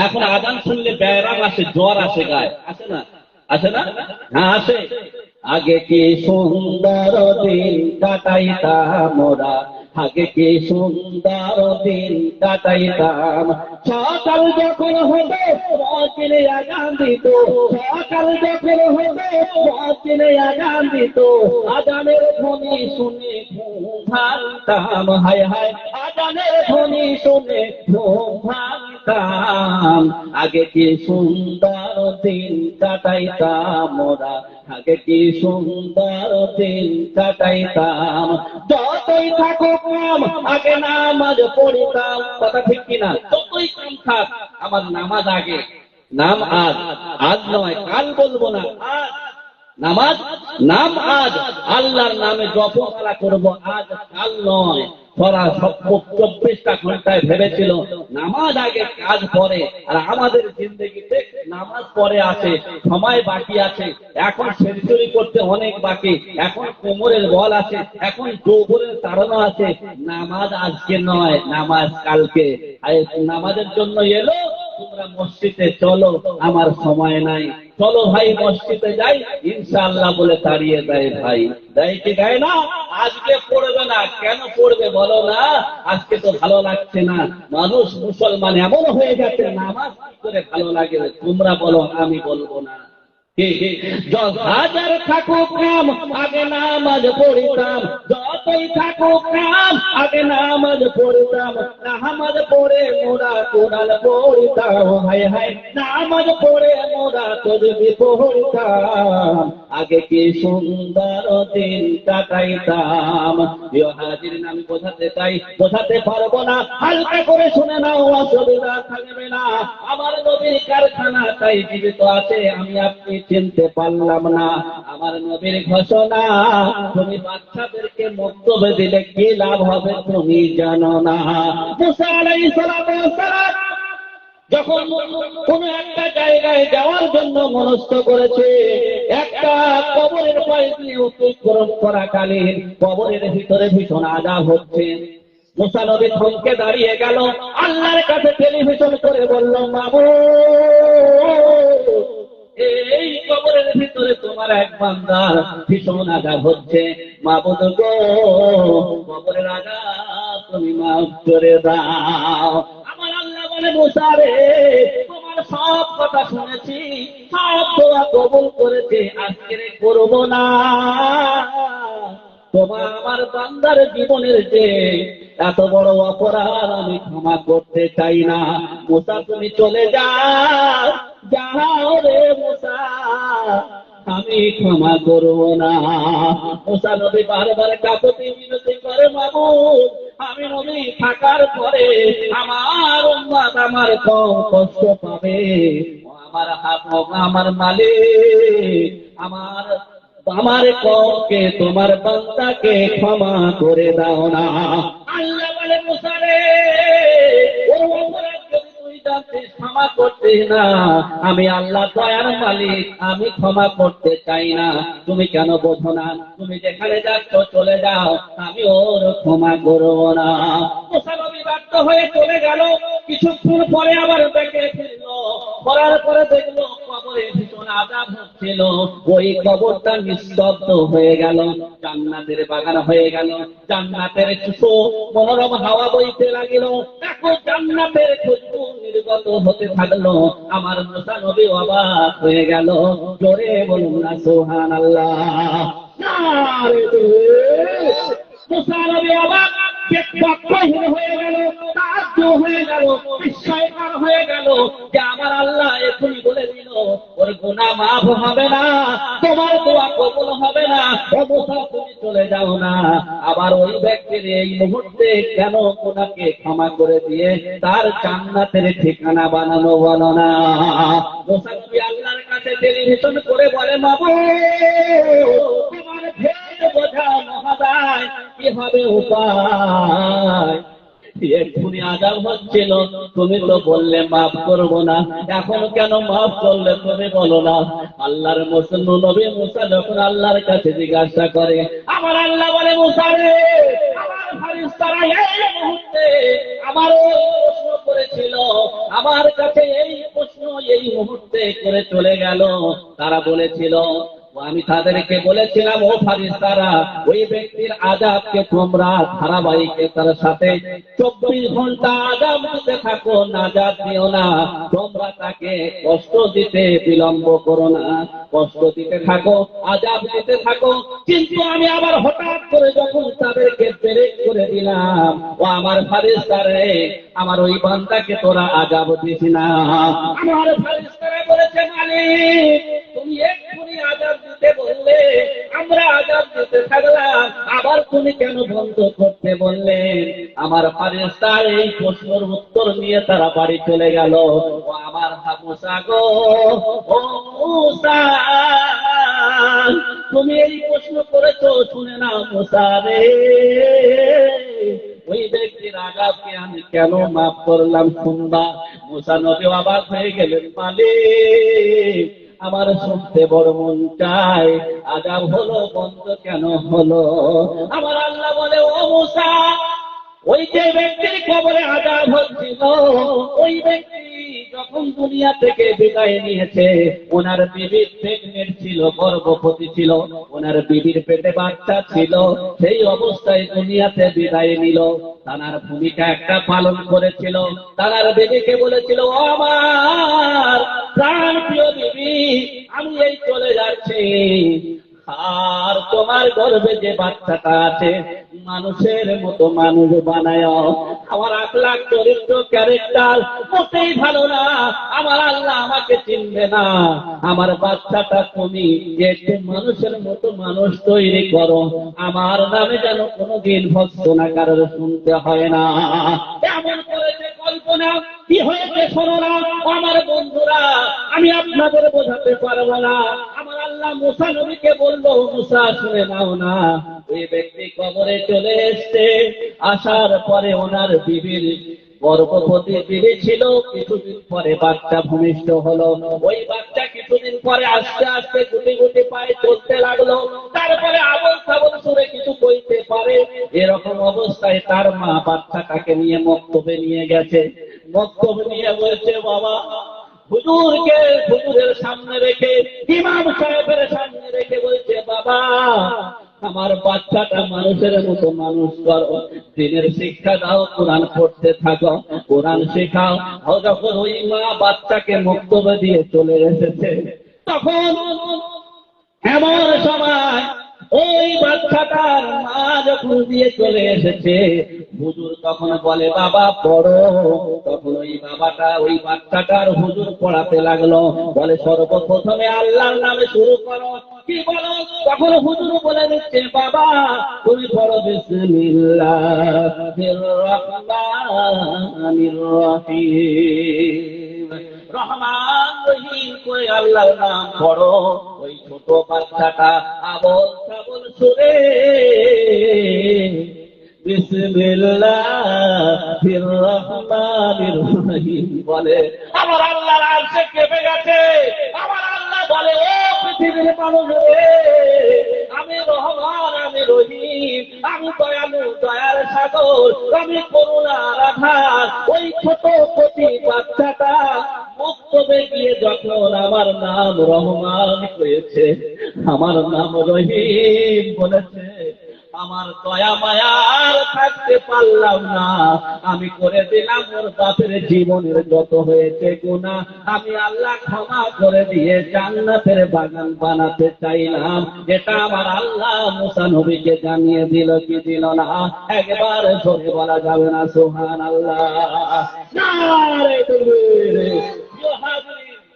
এখন আজান শুনলে ব্যায়াম আসে, জ্বর আসে গায়ে, আসে না? আসে না? হ্যাঁ আসে। আগে কি সুন্দর দিন কাটাইতাম মোরা, আগে কি সুন্দর দিন কাটাইতাম। সকাল যখন হবে মসজিদে আজান দিত, সকাল যখন হবে মসজিদে আজান দিত, আজানের ধ্বনি শুনে ঘুম ভাঙতাম। হায় হায়, আজানের ধ্বনি শুনে ঘুম ভাঙতাম। আগে কি সুন্দর দিন কাটাইতাম মোরা, আগে কি সুন্দর দিন কাটাইতাম। যতই থাকো কাম আগে নামাজ পড়িতাম। কথা ঠিক কিনা? যতই কাম থাক আমার নামাজ আগে। নাম আজ, আজ নয় কাল বলবো না, আজ নামাজ, নাম আজ। আল্লাহর নামে জপমালা করবো আজ, কাল নয়। ওরা 24টা ঘন্টায় ভেবেছিল নামাজ আগে কাজ পরে। আর আমাদের জিন্দগিতে নামাজ পরে আছে, সময় বাকি আছে। এখন সেঞ্চুরি করতে অনেক বাকি, এখন কোমরের বল আছে, এখন যৌবনের তাড়না আছে। নামাজ আজকে নয়, নামাজ কালকে। নামাজের জন্য এলো, তোমরা মসজিদে চলো, আমার সময় নাই। চলো ভাই মসজিদে যাই, ইনশাআল্লাহ বলে তাড়িয়ে দেয় ভাই। দেয় কি দেয় না? আজকে পড়বে না, কেন পড়বে বলো না? আজকে তো ভালো লাগছে না। মানুষ মুসলমান এমন হয়ে গেছে, নামাজ কি করে ভালো লাগে? তোমরা বলো, আমি বলবো না। হাজার থাকুক কাম আগে নামাজ পড়িতাম, যতই থাকুক কাম আগে নামাজ পড়িতাম। নামাজ পড়ে মোরা কোরআন পড়িতাম। হায় হায়, নামাজ পড়ে মোরা তসবিহ পড়িতাম। আগে কি সুন্দর দিন কাটাইতাম। হাজিরিন, আমি বোঝাতে চাই, বোঝাতে পারবো না, হালকা করে শুনে নাও, অসুবিধা থাকবে না। আমার নবীর কারখানা তাই জীবিত আছে, আমি আপনি চিনতে পারলাম না। আমার নবীর ঘোষণা, তুমি বাচ্চাদেরকে বক্তব্য দিলে কি লাভ হবে তুমি জানো না। মুসা আলাইহিস সালাম যখন কোন একটা জায়গায় যাওয়ার জন্য মনস্থ করেছে, একটা কবরের পাশ দিয়ে অতিক্রম করাকালীন কবরের ভিতরে ভীষণ আযাব হচ্ছে। মুসা নবী থমকে দাঁড়িয়ে গেল, আল্লাহর কাছে টেলিভিশন করে বলল, মাবুদ, এই কবরের ভিতরে তোমার এক বান্দার ভীষণ আযাব হচ্ছে। মাবুদ গো, কবরের আযাব তুমি মাফ করে দাও। আমার আল্লাহ বলে, মুসা রে, তোমার সব কথা শুনেছি, সব দোয়া কবুল করেছে, আজকে করব না। তোমার আমার বান্দার জীবনের যে এত বড় অপরাধ আমি ক্ষমা করতে চাই না। মুসা তুমি চলে যাও, যাও রে মুসা, আমি ক্ষমা করব না। মুসা নবী বারবার কাকুতি মিনতি করে, মাবুদ, আমি নবী থাকার পরে আমার উম্মত আমার কম কষ্ট পাবে। আমার হাত, আমার মালিক, আমার কমকে, তোমার বান্দাকে ক্ষমা করে দাও না। আল্লাহ বলে, মুসা রে, ওর অপরাধ যদি তুই জানতিস ক্ষমা করতে না, আমি আল্লাহ দয়ার মালিক, আমি ক্ষমা করতে চাই না। তুমি কেন বোঝো না? তুমি যেখানে যাচ্ছ চলে যাও, আমি ওর ক্ষমা করব না। মুসা নবী বাধ্য হয়ে চলে গেল। কিছুক্ষণ পরে আবার দেখে ফিরলো, করার পরে দেখলো কবরে ভীষণ আযাব হচ্ছিল। ওই কবরটা নিস্তব্ধ হয়ে গেল, জান্নাতের বাগান হয়ে গেল। জান্নাতের মনোরম হাওয়া বইতে লাগিল। দেখো জান্নাতের খুশবু নির্গত হতে থাকলো। আমার মুসা নবী অবাক হয়ে গেল। জোরে বলুন না সুবহানাল্লাহ। নারে মুসা নবী অবাক, বক্তহীন হয়ে গেল, তাজ্জুব হয়ে গেল, বিস্ময়কর হয়ে গেল যে আমার আল্লাহ এখনই বলে দিল ওর গুনাহ মাফ হবে না, তোমার দোয়া কবুল হবে না, ও মুসা তুমি চলে যাও না। আবার ওই ব্যক্তির এই মুহূর্তে কেন গুনাহকে ক্ষমা করে দিয়ে তার জান্নাতের ঠিকানা বানানো বলো না। মুসা নবী আল্লাহর কাছে টেলিভিশন করে বলে, মাবুদ তোমার ভেদ বোঝানো হবে, কি হবে উপায়? এক্ষুনি আযাব হচ্ছিল, তুমি তো বললে মাফ করবো না, এখন কেন মাফ করলে তুমি বলো না? আল্লাহর নবী মুসা যখন আল্লাহর কাছে জিজ্ঞাসা করে, আমার আল্লাহ বলে, মুসা রে, আমার ফেরেশতারা এই মুহূর্তে আমার প্রশ্ন করেছিল, আমার কাছে এই প্রশ্ন এই মুহূর্তে করে চলে গেল। তারা বলেছিল, আমি তাদেরকে বলেছিলাম, ও ফেরেশতারা, ওই ব্যক্তির আযাবকে তোমরা ধারাবাহিকতার সাথে 24 ঘন্টা আযাব দিতে থাকো, নাজাত দিও না, তোমরা তাকে কষ্ট দিতে বিলম্ব করো না, কষ্ট দিতে থাকো, আযাব দিতে থাকো। কিন্তু আমি আবার হঠাৎ করে যখন তাদেরকে ব্রেক করে দিলাম, ও আমার ফেরেশতারা, আমার ওই বান্দাকে তোরা আযাব দিস না। আমার ফেরেশতারা বলেছে, মালিক তুমি এক্ষুনি আযাব দিতে বললে, আমরা আযাব দিতে থাকলাম, আবার তুমি কেন বন্ধ করতে বললে? আমার ফেরেশতার এই প্রশ্নের উত্তর নিয়ে তারা বাড়ি চলে গেল। ও আমার মুসা গো, ও মুসা, তুমি এই প্রশ্ন করেছো, শুনে না মুসা রে, ওই ব্যক্তির আযাবকে আমি কেন মাফ করলাম শুনবা। মুসা নবী অবাক হয়ে গেলেন, মালিক আমার শুনতে বড় মন চায়, আযাব হলো বন্ধ কেন হলো? আমার আল্লাহ বলে, ও মুসা, ওই যে ব্যক্তির কবরে আযাব হচ্ছিল, ওই ব্যক্তি যখন দুনিয়া থেকে বিদায় নিয়েছে, ওনার বিবি প্রেগনেন্ট ছিল, গর্ভবতী ছিল, ওনার বিবির পেটে বাচ্চা ছিল, সেই অবস্থায় দুনিয়াতে বিদায় নিল। তার ভূমিকা একটা পালন করেছিল, তার বিবিকে বলেছিল, ও আমার প্রাণ প্রিয় বিবি, আমি এই চলে যাচ্ছি, আর তোমার গর্ভে যে বাচ্চাটা আছে মানুষের মতো মানুষ বানায়, আমার আখলাক চরিত্র ক্যারেক্টার মোটেই ভালো না, আমার আল্লাহ আমাকে চিনবে না, আমার বাচ্চাটা তুমি একটু মানুষের মতো মানুষ তৈরি করো, আমার নামে যেন কোনোদিন ভৎসনা কারোর শুনতে হয় না। এমন করেছে কল্পনা, কি হয়েছে শোনো না আমার বন্ধুরা, আমি আপনাদের বোঝাতে পারবো না। আমার আল্লাহ মুসা নবীকে বললো, মুসা শুনে নাও না, ওই ব্যক্তি কবরে চলে এসছে, আসার পরে ওনার বিবির গর্ভবতী বিবি ছিল, কিছুদিন পরে বাচ্চা ভূমিষ্ঠ হলো, ওই বাচ্চা কিছুদিন পরে আস্তে আস্তে গুটি গুটি পায়ে চলতে লাগলো, তারপরে আবল তাবল সুরে কিছু বলতে পারে, এরকম অবস্থায় তার মা বাচ্চাটাকে নিয়ে মক্তবে নিয়ে গেছে। মক্তবে নিয়ে বলছে, বাবা হুজুরকে হুজুরের সামনে রেখে, ইমাম সাহেবের সামনে রেখে বলছে, বাবা আমার বাচ্চাটা মানুষের মতো মানুষ করো, দিনের শিক্ষা দাও, কোরআন পড়তে থাকো, কোরআন শেখাও। যখন ওই মা বাচ্চাকে মক্তবে দিয়ে চলে এসেছে, তখন এমন সময় ওই বাচ্চাটার মা যখন দিয়ে চলে এসেছে, হুজুর তখন বলে, বাবা পড়ো। তখন ওই বাবাটা ওই বাচ্চাটার হুজুর পড়াতে লাগলো, বলে সর্বপ্রথমে আল্লাহর নামে শুরু করো। কি বলো? তখন হুজুর বলে দিচ্ছে, বাবা তুমি পড়ো বিসমিল্লাহির রহমানির রহিম, রহমান রহিম করে আল্লাহর নাম পড়ো। ওই ছোট বাচ্চাটা আবল তাবল সুরে বিসমিল্লাহির রহমানির রহিম বলে, আমার আল্লাহর আরশে কেঁপে গেছে। আমার আল্লাহ বলে, ও পৃথিবীর মানুষ রে, আমি রহমান, আমি রহিম, আমি দয়ালু, দয়ার সাগর, আমি করুণার আধার। ওই ছোট কচি বাচ্চাটা মক্তবে গিয়ে যখন আমার নাম রহমান হয়েছে, আমার নাম রহিম বলেছে, আমার দয়া মায়া আর থাকতে পারলাম না, আমি করে দিলাম ওর বাপের জীবনের যত হয়েছে গুনাহ, আমি আল্লাহ ক্ষমা করে দিয়ে জান্নাতের বাগান বানাতে চাইলাম। এটা আমার আল্লাহ মুসা নবীকে জানিয়ে দিল কি দিল না? একবার জোরে বলা যাবে না সুবহানাল্লাহ? নারে তাকবীর।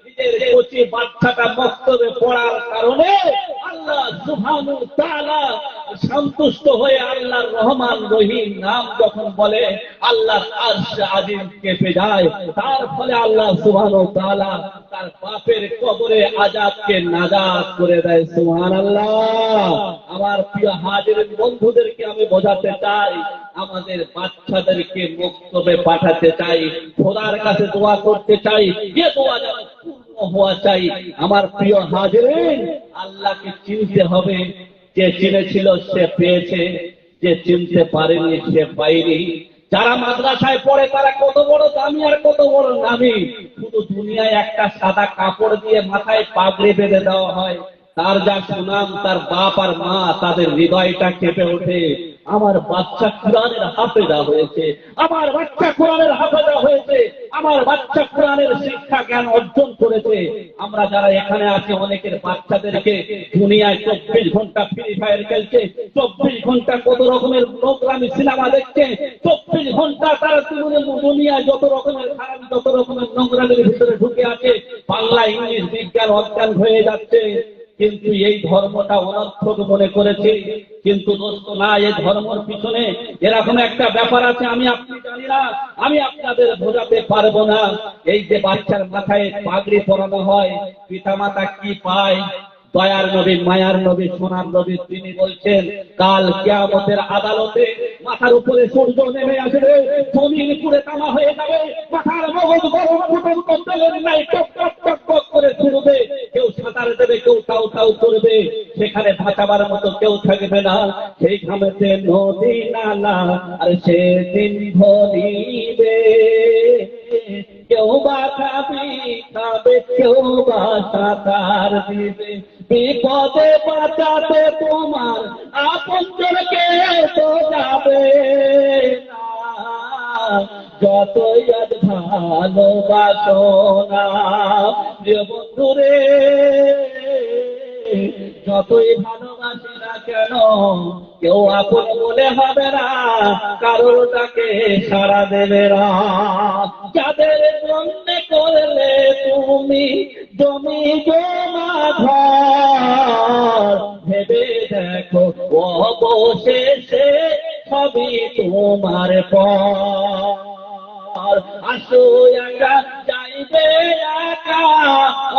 নিজের কচি বাচ্চাটা মক্তবে পড়ার কারণে আল্লাহ সুবহানাহু ওয়া তাআলা সন্তুষ্ট হয়ে আল্লাহর রহমান রহিম নাম যখন বলে আল্লাহর আরশ আজিম কেঁপে যায়। তার ফলে আল্লাহ সুবহানাহু ওয়া তাআলা তার বাপের কবরে আযাবকে নাজাত করে দেয়। সুবহানাল্লাহ। আমার প্রিয় হাজিরিন বন্ধুদেরকে আমি বোঝাতে চাই, আমাদের বাচ্চাদেরকে মক্তবে পাঠাতে চাই, খোদার কাছে দোয়া করতে চাই, যে দোয়া যেন পূর্ণ হওয়া চাই। আমার প্রিয় হাজিরিন, আল্লাহকে চিনতে হবে। যে চিনেছিল সে পেয়েছে, যে চিনতে পারেনি সে পায়নি। যারা মাদ্রাসায় পড়ে তারা কত বড় দামি আর কত বড় নামি, শুধু দুনিয়ায় একটা সাদা কাপড় দিয়ে মাথায় পাগড়ি বেঁধে দেওয়া হয়, তার যা সুনাম, তার বাপ আর মা তাদের হৃদয়টা কেঁপে ওঠে। আমার বাচ্চা কোরআনের হাফেজা হয়েছে, আমার বাচ্চা কোরআনের হাফেজা হয়েছে, আমার বাচ্চা কোরআনের শিক্ষা জ্ঞান অর্জন করেছে। আমরা যারা এখানে আছি অনেকের বাচ্চাদেরকে দুনিয়ায় 24 ঘন্টা ফ্রি ফায়ার খেলছে, 24 ঘন্টা কত রকমের নোংরামি সিনেমা দেখছে, 24 ঘন্টা তারা দুনিয়ায় যত রকমের খারাপ, যত রকমের নোংরামির ভিতরে ঢুকে আছে, বাংলা ইংলিশ বিজ্ঞান অজ্ঞান হয়ে যাচ্ছে। কিন্তু এই ধর্মটা অনর্থক মনে করেছে। কিন্তু দোস্ত না, এই ধর্মের পিছনে এরকম একটা ব্যাপার আছে, আমি আপনি জানি না, আমি আপনাদের বোঝাতে পারবো না। এই যে বাচ্চার মাথায় পাগড়ি পরানো হয়, পিতামাতা কি পায়? দয়ার নবী, মায়ার নবী, সোনার নবী তিনি বলছেন, কাল কিয়ামতের আদালতে মাথার উপরে সূর্য নেমে আসবে, জমিন পুড়ে তামা হয়ে যাবে, মাথার মগজ গরম ফুটন্ত তেলের নাই টক টক টক টক করে ছুড়বে, কেউ সাঁতার দেবে, কেউ টাউ টাউ করবে, সেখানে বাঁচাবার মতো কেউ থাকবে না। সেই ঘামেতে নদী নালা আর সেদিন ভরিবে, কেউ বা খাবি খাবে, কেউ বা সাঁতার দিবে। বিপদে বাঁচাতে তোমার আপনজনকে তো যাবে না, যতই আজ ভালোবাসো না প্রিয় বন্ধুরে, যতই ভালোবাসি না কেন কেউ আপন বলে হবে না, কারোর তাকে সাড়া দেবে না। যাদের জন্য করলে তুমি জমি জমা ঘর, ভেবে দেখো অবশেষে সবই তোমার পর। আসো একা যাইবে একা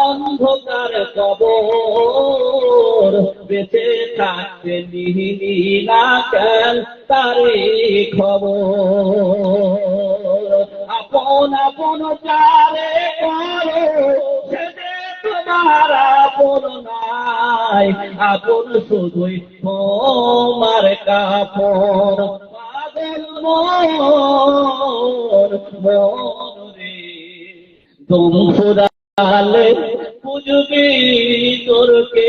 অন্ধকার কবর, বেঁচে থাকতে নিহিনি না কেন তারি খবর। আপন আপন যারে করো সে যে তোমার আপন নাই, আপন শুধুই তোমার কাপড়। পাগল মন মন রে, তুম ফুরালে বুঝবি তোর কে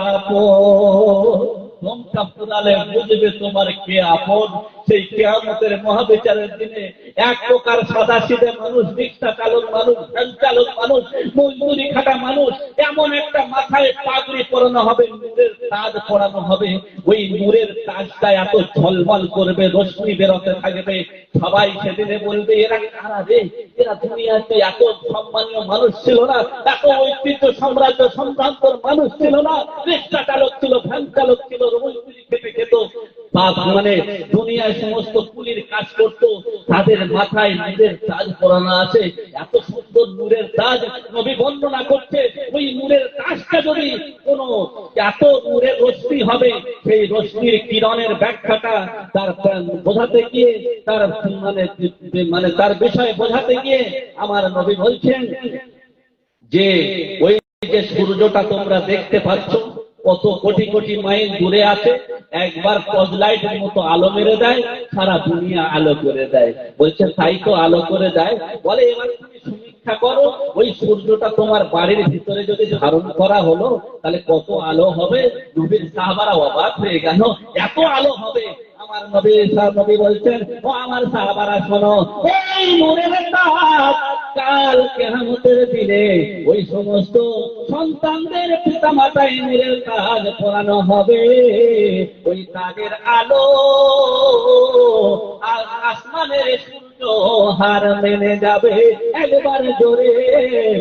আপন, তোমটা ফুরালে বুঝবে তোমার কে আপন। সেই কিয়ামতের মহাবিচারের দিনে এক প্রকার সাদা সিধে মানুষ, রিক্সা চালক মানুষ, ভ্যান চালক মানুষ, মজদুরি খাটা মানুষ, এমন একটা মাথায় পাগড়ি পরানো হবে, নূরের তাজ পরানো হবে, ওই নূরের তাজটা এত ঝলমল করবে, রশ্মি বেরোতে থাকবে। সবাই সেদিনে বলবে, এরা কারা রে? এরা দুনিয়াতে এত সম্মানীয় মানুষ ছিল না, এত ঐতিহ্য সাম্রাজ্য সম্ভ্রান্তর মানুষ ছিল না, রিক্সা চালক ছিল, ভ্যান চালক ছিল, মজদুরি খেতে খেত, মানে দুনিয়ায় সমস্ত কুলির কাজ করতো, তাদের মাথায় নূরের তাজ পরানো আছে। এত সুন্দর নূরের তাজ নবী বর্ণনা করছে। ওই নূরের তাজটা যদি কোন এত নূরের রশ্মি হবে, সেই রশ্মির কিরণের ব্যাখ্যাটা তার বোঝাতে গিয়ে, তার মানে তার বিষয়ে বোঝাতে গিয়ে আমার নবী বলছেন যে ওই যে সূর্যটা তোমরা দেখতে পাচ্ছ কত কোটি কোটি মাইল দূরে আছে, একবার টর্চ লাইটের মতো আলো মেরে দেয়, সারা দুনিয়া আলো করে দেয়। বলছে তাই তো আলো করে দেয়। বলে এবার তুমি পরীক্ষা করো, ওই সূর্যটা তোমার বাড়ির ভিতরে যদি ধারণ করা হলো তাহলে কত আলো হবে। নবীর সাহাবারা অবাক হয়ে গেল, এত আলো হবে। আমার নবী বলছেন, ও আমার সাহাবারা শোনো, এই নূরের তাজ কাল কিয়ামতের দিনে ওই সমস্ত সন্তানদের পিতা মাতায় নূরের তাজ পরানো হবে। ওই তাজের আলো আসমানের সূর্য হার মেনে যাবে, একবার জোরে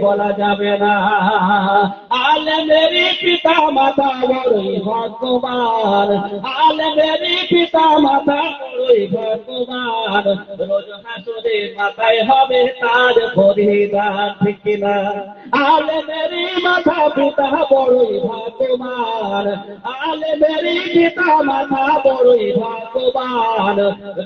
বলা যাবে না। আলেমের পিতা মাতা বড়ই ভাগ্যবান, আলেমের পিতা মাতা বড়ই ভাগ্যবান, রোজ হাসরে মাথায় হবে তার পরিধান, ঠিক কিনা? আলেমের মাতা পিতা বড়ই ভাগ্যবান, আলেমের পিতা মাতা বড়ই ভাগ্যবান,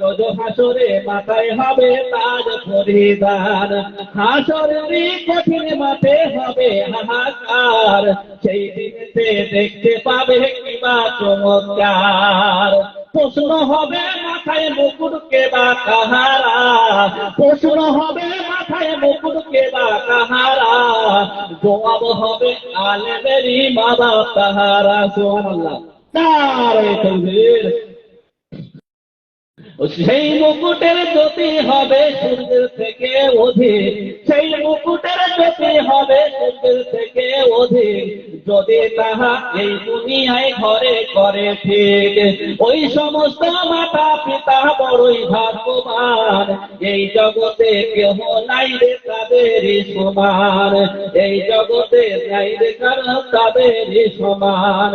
রোজ হাসরে মাথায় হবে তার পরিধান। হাসরের কঠিন মাঠে হবে হাহাকার, সেই দিনেতে দেখতে পাবে কিবা চমৎকার। প্রশ্ন হবে মাথায় মুকুট কে বা কাহারা, প্রশ্ন হবে মাথায় মুকুট কে বা কাহারা, জবাব হবে আলেমেরই মা বাপ তাহারা। সুবহানাল্লাহ, নারে তাকবীর। সেই মুকুটের জ্যোতি হবে সূর্যের থেকে অধিক, সেই মুকুটের জ্যোতি হবে সূর্যের থেকে অধিক, যদি তাহা এই দুনিয়ায় ঘরে করে ঠিক। ওই সমস্ত মাতা পিতা বড়ই ভাগ্যবান, এই জগতে কেহ নাই রে তাদেরই সমান, এই জগতে নাই রে কারো তাদেরই সমান।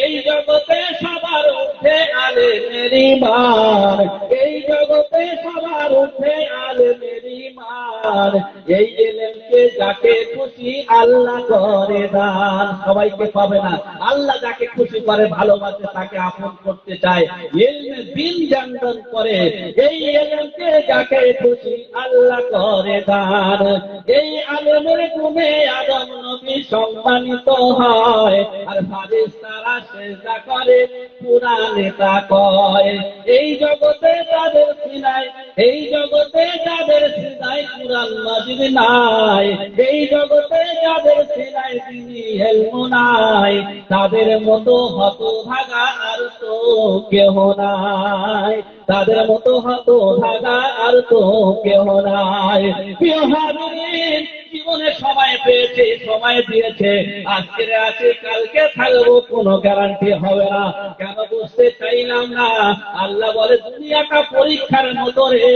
এই জগতে সবার উঠে আলেমের ঈমান, এই জগতে সবার উঠে আলেমের ঈমান, এই ইলমকে যাকে খুশি আল্লাহ করে দান। সবাইকে পাবে না, আল্লাহ যাকে খুশি করে ভালোবাসে তাকে আপন করতে চায়, ইলমে দিন জানদান করে। এই ইলমকে যাকে খুশি আল্লাহ করে দান। এই আলেমের গুণে আদম নবী সম্মানিত হয়, আর ফারিস্তারা সেজদা করে কুরআনে তা কয়। এই জগতে তাদের সিনায়, এই জগতে যাদের সিনায় কুরআন মাজিদ নাই, এই জগতে যাদের সিনায় তিনি ইলম নাই, তাদের মতো হতভাগা আর তো কেহ নাই, তাদের মতো হতভাগা আর তো কেহ নাই। প্রিয় হাজিরিন, জীবনে সময় পেয়েছে, সময় দিয়েছে, আজকে আছে কালকে থাকবো, কোনো গ্যারান্টি হবে না। কেন বুঝতে চাইলাম না? আল্লাহ বলে দুনিয়াটা পরীক্ষার মতো রে,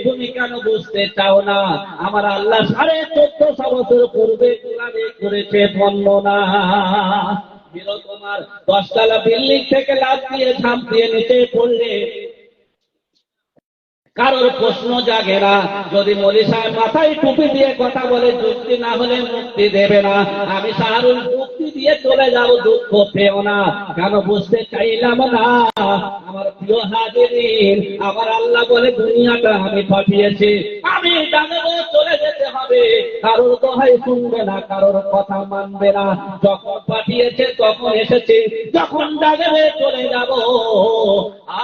তুমি কেন বুঝতে চাও না? আমার আল্লাহ 1450 বছর পূর্বে কোরআনে করেছে বর্ণনা। তোমার 10 তলা বিল্ডিং থেকে লাফ দিয়ে ঝাঁপ দিয়ে নিচে পড়লে কারোর প্রশ্ন জাগে না। যদি মৌলী সাহেব মাথায় টুপি দিয়ে কথা বলে যুক্তি না হলে মুক্তি দেবে না, আমি শাহরুল যুক্তি দিয়ে চলে যাবো, দুঃখ পেও না। কেন বুঝতে চাইলাম না? আমার প্রিয় হাজিরিন, আমার আল্লাহ বলে দুনিয়াটা আমি পাঠিয়েছি, আমি জানবো চলে যেতে হবে, কারোর দোহাই শুনবে না, কারোর কথা মানবে না। যখন পাঠিয়েছে তখন এসেছে, যখন জানবে চলে যাব,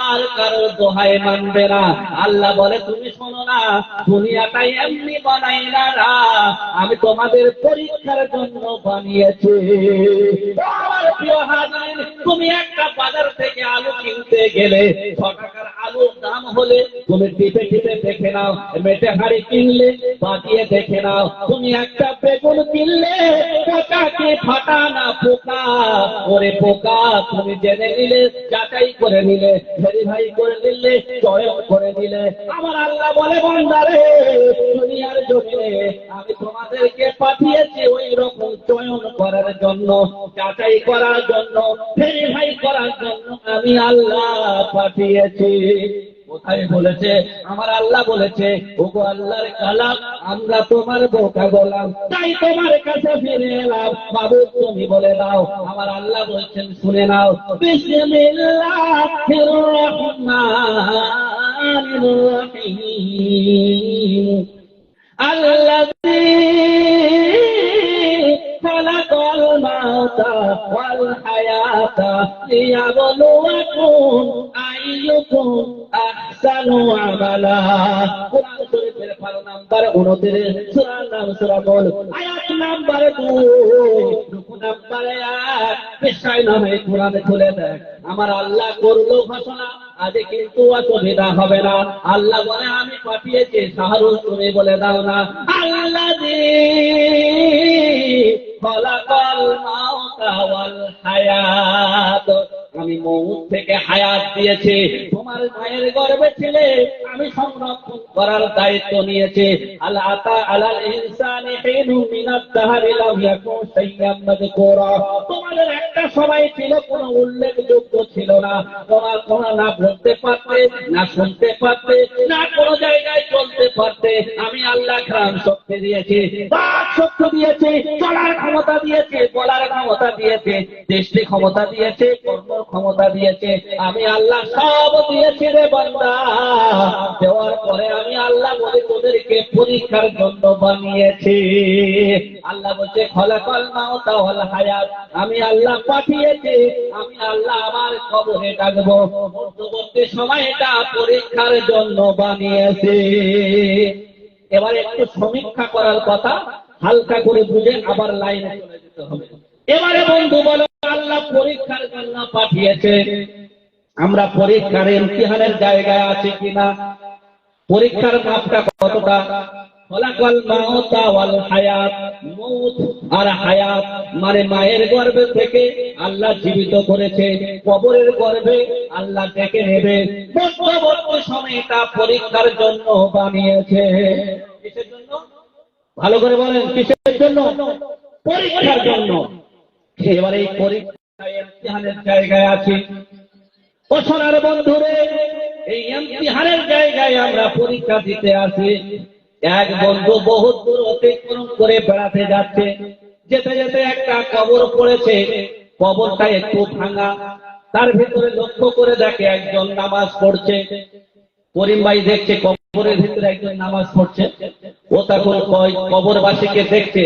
আর কারোর দোহাই মানবে না। আল্লাহ বলে তুমি শোনো না, দুনিয়াটা এমনি বানাই না, আমি তোমাদের পরীক্ষার জন্য বানিয়েছি। আমার প্রিয় হাজির, তুমি একটা বাজার থেকে আলু কিনতে গেলে 6 টাকার আলুর দাম হলে তুমি টিপে টিপে দেখে নাও, মেটে হাড়ি কিনলে বাজিয়ে দেখে নাও। তুমি একটা বেগুন কিনলে পোকা কি ফাটা না পোকা, ওরে পোকা তুমি জেনে নিলে, যাচাই করে নিলে, ভেরিফাই করে নিলে, চয়ন করে নিলে। আমার আল্লাহ বলে বান্দারে, দুনিয়ার জমিনে আমি তোমাদেরকে পাঠিয়েছি ওই রকম চয়ন করার জন্য, যাচাই করার জন্য, ভেরিফাই করার জন্য আমি আল্লাহ পাঠিয়েছি। কোথায় বলেছে? আমার আল্লাহ বলেছে, ওগো আল্লাহর কালাম, আমরা তোমার বোকা গোলাম, তাই তোমার কাছে ফিরে এলাম, বাবু তুমি বলে দাও। আমার আল্লাহ বলছেন, শুনে নাও, বিসমিল্লাহির রহমানির রহিম, আল্লাযী খালাকাল মাউতা ওয়াল হায়াতা লিয়াবলুয়াকুম আইয়ুকুম আহসানু আমালা। কোরআন শরীফের পারা নাম্বার 29, সূরার নাম সূরা মুলক, আয়াত নাম্বার 2, রুকু নাম্বার 1। বিষয় নামে কোরআনে খুলে দেখ, আমার আল্লাহ করলো ঘোষণা, আজ কিন্তু অসুবিধা হবে না। আল্লাহ বলে আমি পাঠিয়েছি শাহরুখ, তুমি বলে দাও না আল্লাযী খলাকাল মাউতা ওয়াল হায়াত। আমি মউত থেকে হায়াত দিয়েছি, তোমার মায়ের গর্ভে ছিলে আমি সংরক্ষণ করার দায়িত্ব নিয়েছি। আল আতা আলাল ইনসানি হিনুম মিনাদ দাহরি লাম ইয়াকুন শাইয়াম মাযকুরা। তোমাদের একটা সময় ছিল কোনো উল্লেখযোগ্য ছিল না, তোমরা না বলতে পারতে, না শুনতে পারতে, না কোনো জায়গায় চলতে পারতে। আমি আল্লাহ ঘ্রাণ শক্তি দিয়েছি, বাক শক্তি দিয়েছি, চলার ক্ষমতা দিয়েছে, বলার ক্ষমতা দিয়েছে, দৃষ্টি ক্ষমতা দিয়েছে, কর্ম ক্ষমতা দিয়েছে। আমি আল্লাহ সব দিয়েছি রে বান্দা। দেওয়ার পরে আমি আল্লাহ বলে তোদেরকে পরীক্ষার জন্য বানিয়েছি। আল্লাহ বলছে খলাকাল মাউতা ওয়াল হায়াত, আমি আল্লাহ পাঠিয়েছি, আমি আল্লাহ আমার কবরে ডাকবো। মধ্যবর্তী সময়টা পরীক্ষার জন্য বানিয়েছি। এবার একটু সমীক্ষা করার কথা, হালকা করে বুঝে আবার লাইনে চলে যেতে হবে। এবারে বন্ধু বলো, আল্লাহ পরীক্ষার জন্য পাঠিয়েছে, আমরা পরীক্ষার ইমতিহানের জায়গায় আছি কিনা? পরীক্ষার মাপটা কতটা? খলাকাল মাউতা ওয়াল হায়াত, মউত আর হায়াত মানে মায়ের গর্ভে থেকে আল্লাহ জীবিত করেছে, কবরের গর্ভে আল্লাহ ডেকে নেবে। মধ্যবর্তী সময়টা পরীক্ষার জন্য বানিয়েছে। কিসের জন্য? ভালো করে বলেন, কিসের জন্য? পরীক্ষার জন্য। এবার এই পরীক্ষায় ইমতিহানের জায়গায় আছি। ও সোনার বন্ধুরে, এই ইমতিহানের জায়গায় আমরা পরীক্ষা দিতে আসি। এক বন্ধু বহুত দূর অতিক্রম করে বেড়াতে যাচ্ছে, যেতে যেতে একটা কবর পড়েছে, কবরটা একটু ভাঙা, তার ভিতরে লক্ষ্য করে দেখে একজন নামাজ পড়ছে। করিম ভাই দেখছে কবরের ভিতরে একজন নামাজ পড়ছে। ও তখন কবরবাসীকে দেখছে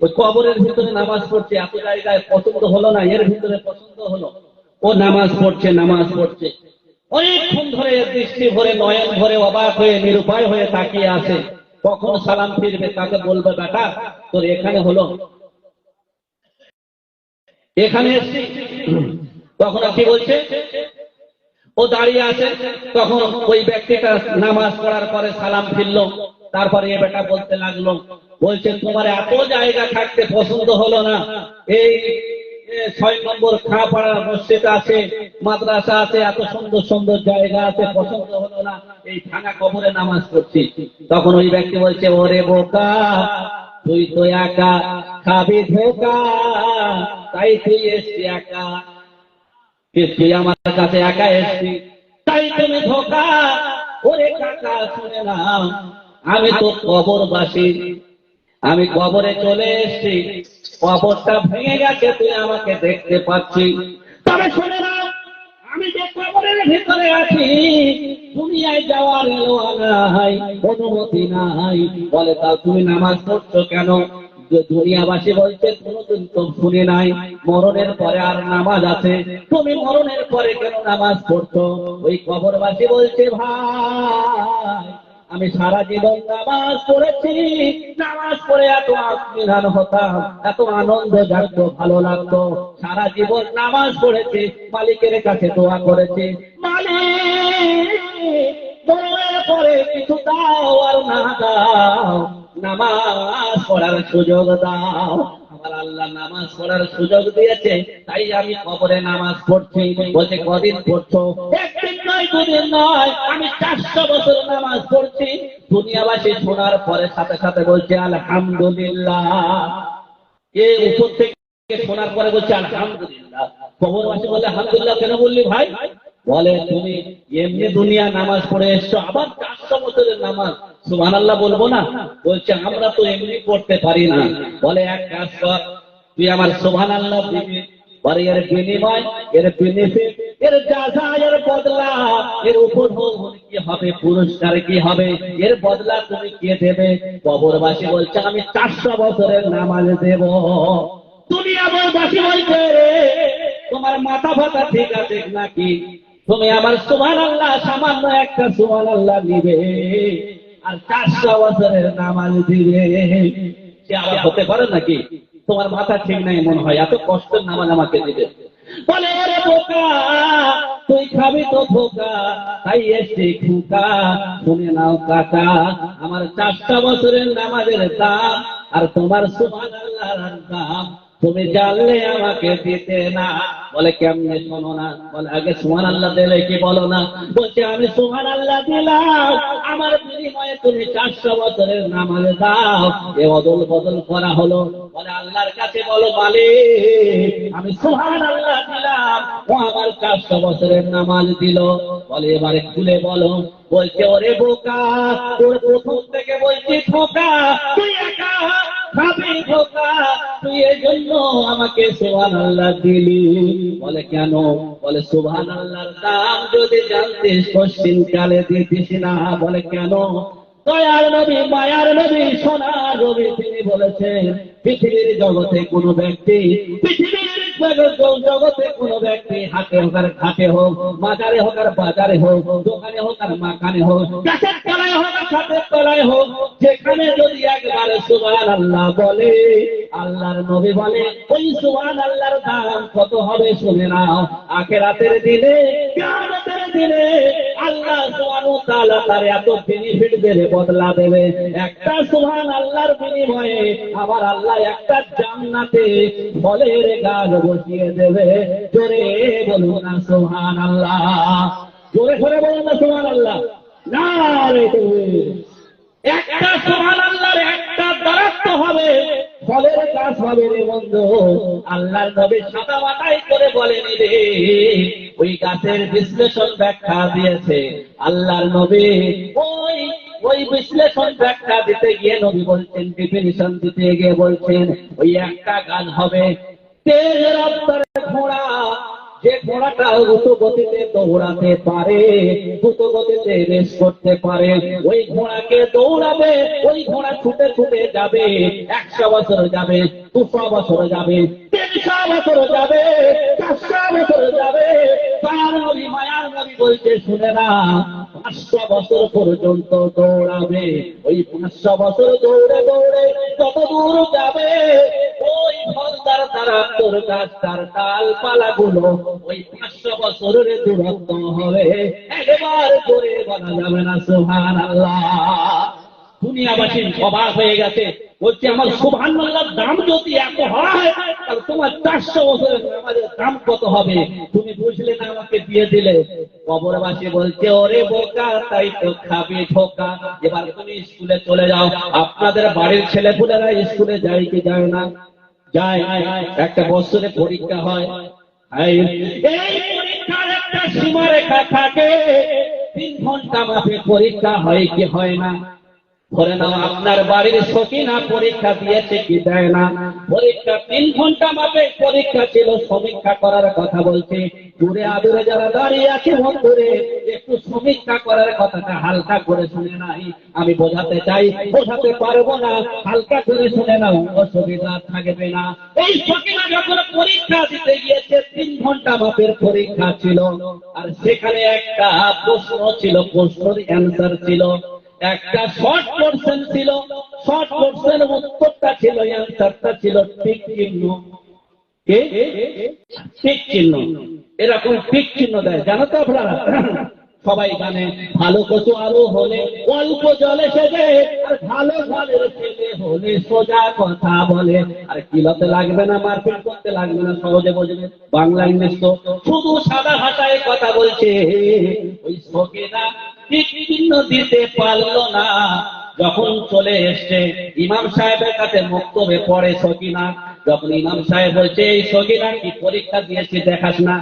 ওই কবরের ভিতরে নামাজ পড়ছে, এত জায়গায় পছন্দ হলো না, এর ভিতরে পছন্দ হলো। ও নামাজ পড়ছে, নামাজ পড়ছে, অনেকক্ষণ ধরে দৃষ্টি ভরে, নয়ন ভরে, অবাক হয়ে, নিরুপায় হয়ে তাকিয়ে আছে। কখন সালাম ফিরবে, তাকে বলবে বেটা তোর এখানে হলো, এখানে এসছি। তখন কি বলছে? ও দাঁড়িয়ে আছে। তখন ওই ব্যক্তিটা নামাজ পড়ার পরে সালাম ফিরলো। তারপরে এ বেটা বলতে লাগলো, বলছে তোমার এত জায়গা থাকতে পছন্দ হলো না, এই 6 নম্বর খাপাড়া মসজিদ আছে, মাদ্রাসা আছে, এত সুন্দর সুন্দর জায়গা আছে, পছন্দ হলো না, এই ভাঙা কবরে নামাজ পড়ছি। তখন ওই ব্যক্তি বলছে, ওরে বোকা, তুই তো একা খাবি ধোকা, তাই তুই এসছি একা, তুই আমার কাছে একা এসছি, তাই তুমি ধোকা। ওরে কাকা শুনে নাও, আমি তো কবরবাসী, আমি কবরে চলে এসছি, কবরটা ভেঙে গেছে, তুই আমাকে দেখতে পাচ্ছি, তবে শুনে নাও, আমি যে কবরের ভিতরে আছি, দুনিয়ায় যাওয়ার এলোয়া নাই, অনুমতি নাই। বলে তা তুমি নামাজ পড়ছো কেন? দুনিয়াবাসী বলছে কোনদিন তো শুনি নাই মরণের পরে আর নামাজ আছে, তুমি মরণের পরে কেন নামাজ পড়ছো? ওই কবরবাসী বলছে, ভাই আমি সারা জীবন নামাজ পড়েছি, নামাজ পড়ে এত আত্মীয় হতাম, এত আনন্দ জাগতো, ভালো লাগতো, সারা জীবন নামাজ পড়েছি, মালিকের কাছে দোয়া করেছি, মালিক দোয়ার পরে কিছু দাও আর না দাও, নামাজ পড়ার সুযোগ দাও। আমার আল্লাহ নামাজ পড়ার সুযোগ দিয়েছে, তাই আমি কবরে নামাজ পড়ছি। বলছে কদিন পড়ছো? একদিন নয়, দুদিন নয়, আমি 400 বছর নামাজ পড়ছি। দুনিয়াবাসী শোনার পরে সাথে সাথে বলছে আলহামদুলিল্লাহ। এ উপর থেকে শোনার পরে বলছে আলহামদুলিল্লাহ। কবরবাসী বলে আলহামদুলিল্লাহ কেন বললি ভাই? বলে তুমি এমনি দুনিয়া নামাজ পড়ে এসছো, আবার 400 বছরের নামাজ, সুবহানাল্লাহ বলবো না? বলছে আমরা তো এমনি পড়তে পারি না। বলে এক কাজ কর, তুই আমার সুবহানাল্লাহ দিবি, পরে এর বিনিময়, এর বেনিফিট, এর জাযা, এর বদলা, এর উপভোগ কি হবে, পুরস্কার কি হবে, এর বদলা তুমি কে দেবে? কবরবাসী বলছে আমি 400 বছরের নামাজ দেব। দুনিয়াবাসী বলছে তোমার মাথা ফাতা ঠিক আছে নাকি? তুমি আমার সুবহানাল্লাহ সামান্য একটা সুবহানাল্লাহ দিবে আর 400 বছরের নামাজ দিবে, সে আবার হতে পারে নাকি? তোমার মাথা ঠিক নাই মনে হয়, এত কষ্টের নামাজ আমাকে দিবে। বলে রে বোকা, তুই খাবি তো বোকা, তাই এসে খোকা, শুনে নাও কাকা, আমার 400 বছরের নামাজের দাম আর তোমার সুবহানাল্লাহর দাম তুমি জানলে আমাকে দিতে না। বলে কেমনে? শোনো না। বলে আগে সুবহানাল্লাহ দিলে কি বলো না? বলছে আমি সুবহানাল্লাহ দিলাম, আমার বিনিময়ে তুমি 400 বছরের নামাজ দাও। এ অদল বদল করা হলো। বলে আল্লাহর কাছে বলো মালিক, আমি সুবহানাল্লাহ দিলাম, ও আমার 400 বছরের নামাজ দিল। বলে এবারে খুলে বলো। বলছে ওরে বোকা, তোর প্রথম থেকে বলছি খোকা, তুই একা খাবি খোকা, তুই এই জন্য আমাকে সুবহানাল্লাহ দিলি। বলে কেন? বলে সুবহানাল্লাহর দাম যদি জানতিস পশ্চিম কালে দিতিস না। বলে কেন? দয়ার নবী, মায়ার নবী, সোনার নবী তিনি বলেছেন পৃথিবীর জগতে কোনো ব্যক্তি, পৃথিবীর জগতে কোনো ব্যক্তি হাতে হোক আর ঘাটে হোক, মাজারে হোক আর বাজারে হোক, দোকানে হোক আর মাকানে হোক, গাছের তলায় হোক আর ছাদের তলায় হোক, যেখানে যদি একবার সুবহানাল্লাহ বলে, আল্লাহর নবী বলে ওই সুবহানাল্লাহর দাম কত হবে শুনে নাও। আখিরাতের দিনে, কিয়ামতের দিনে আল্লাহ সুবহানাহু ওয়া তাআলা তার এত বেনিফিট দেবে, বদলা দেবে। একটা সুবহানাল্লাহর বিনিময়ে আবার আল্লাহ একটা জান্নাতে ফলের গাছ বসিয়ে দেবে। জোরে বলুন না সুবহানাল্লাহ, জোরে জোরে বলুন না সুবহানাল্লাহ। নারে তাকবীর। একটা সুবহানাল্লাহর একটা দরখাস্ত হবে, ফলের গাছ হবে রে বন্ধু। আল্লাহর নবী সাদা মাথায় করে বলেন রে, ওই গাছের বিশ্লেষণ ব্যাখ্যা দিয়েছে আল্লাহর নবী। ওই বিশ্লেষণ ব্যাখ্যা দিতে গিয়ে নবী বলছেন, ডিফিনিশন দিতে গিয়ে বলছেন, ওই একটা গাছ হবে তেজ রফতার ঘোড়া, যে ঘোড়াটা দ্রুত গতিতে দৌড়াতে পারে, দ্রুত গতিতে রেস করতে পারে, ওই ঘোড়াকে দৌড়াবে, ওই ঘোড়া ছুটে ছুটে যাবে, 100 বছর যাবে, 200 বছর যাবে, 300 বছর যাবে, 400 বছর যাবে। তার নবী, মায়ার নবী বলছে শুনে না, 500 বছর পর্যন্ত দৌড়াবে। ওই 500 বছর দৌড়ে দৌড়ে কত দূর যাবে, ওই ফলদার তারা তোর গাছ তার ডালপালা গুলো ওই 500 বছরের দূরত্ব হবে। একবার করে বলা যাবে না সুবহানাল্লাহ। দুনিয়াবাসী অবাক হয়ে গেছে, বলছে আমার সুবহানাল্লাহর দাম যদি এত হয়, তাহলে তোমার 400 বছরের নামাজের দাম কত হবে? তুমি বুঝলে না, আমাকে দিয়ে দিলে। কবরবাসী বলছে ওরে বোকা, তাই তো খাবি ধোকা। এবার তুমি স্কুলে চলে যাও। আপনাদের বাড়ির ছেলেপুলেরা স্কুলে যায় কি যায় না? যায়। একটা বছরে পরীক্ষা হয়, এই পরীক্ষার একটা সীমারেখা থাকে, 3 ঘন্টা মাপে পরীক্ষা হয় কি হয় না? ধরে নাও আপনার বাড়ির সকিনা পরীক্ষা দিয়েছে কি দেয় না? পরীক্ষা 3 ঘন্টা মাপে পরীক্ষা ছিল, সমীক্ষা করার কথা বলছে। দূরে আদুরে যারা দাঁড়িয়ে আছে বন্ধুরে, একটু সমীক্ষা করার কথাটা হালকা করে শুনে নাই। আমি বোঝাতে চাই, বোঝাতে পারবো না, হালকা করে শুনে নাও, অসুবিধা থাকবে না। এই সকিনা যখন পরীক্ষা দিতে গিয়েছে, 3 ঘন্টা মাপের পরীক্ষা ছিল, আর সেখানে একটা প্রশ্ন ছিল, প্রশ্নের অ্যান্সার ছিল, একটা শর্ট কোশ্চেন ছিল, শর্ট কোশ্চেন উত্তরটা ছিল, অ্যান্সারটা ছিল টিক চিহ্ন। কে? টিক চিহ্ন। এরকম টিক চিহ্ন দেয়, জানো তো আপনারা? সবাই জানে, ভালো কচু আলু হলে অল্প জলে সেজে, আর ভালো ফলের ছেলে হলে সোজা কথা বলে। আর কিলতে লাগবে না, মারপিট করতে লাগবে না, সহজে বুঝবে। বাংলা ইংলিশ তো শুধু সাদা ভাষায় কথা বলছে। ওই সকিনা ঠিক চিহ্ন দিতে পারলো না। যখন চলে এসছে ইমাম সাহেবের কাছে বক্তব্যে পড়ে সকিনা, যখন ইমাম সাহেব বলছে এই সকিনা কি পরীক্ষা দিয়েছে দেখাস না,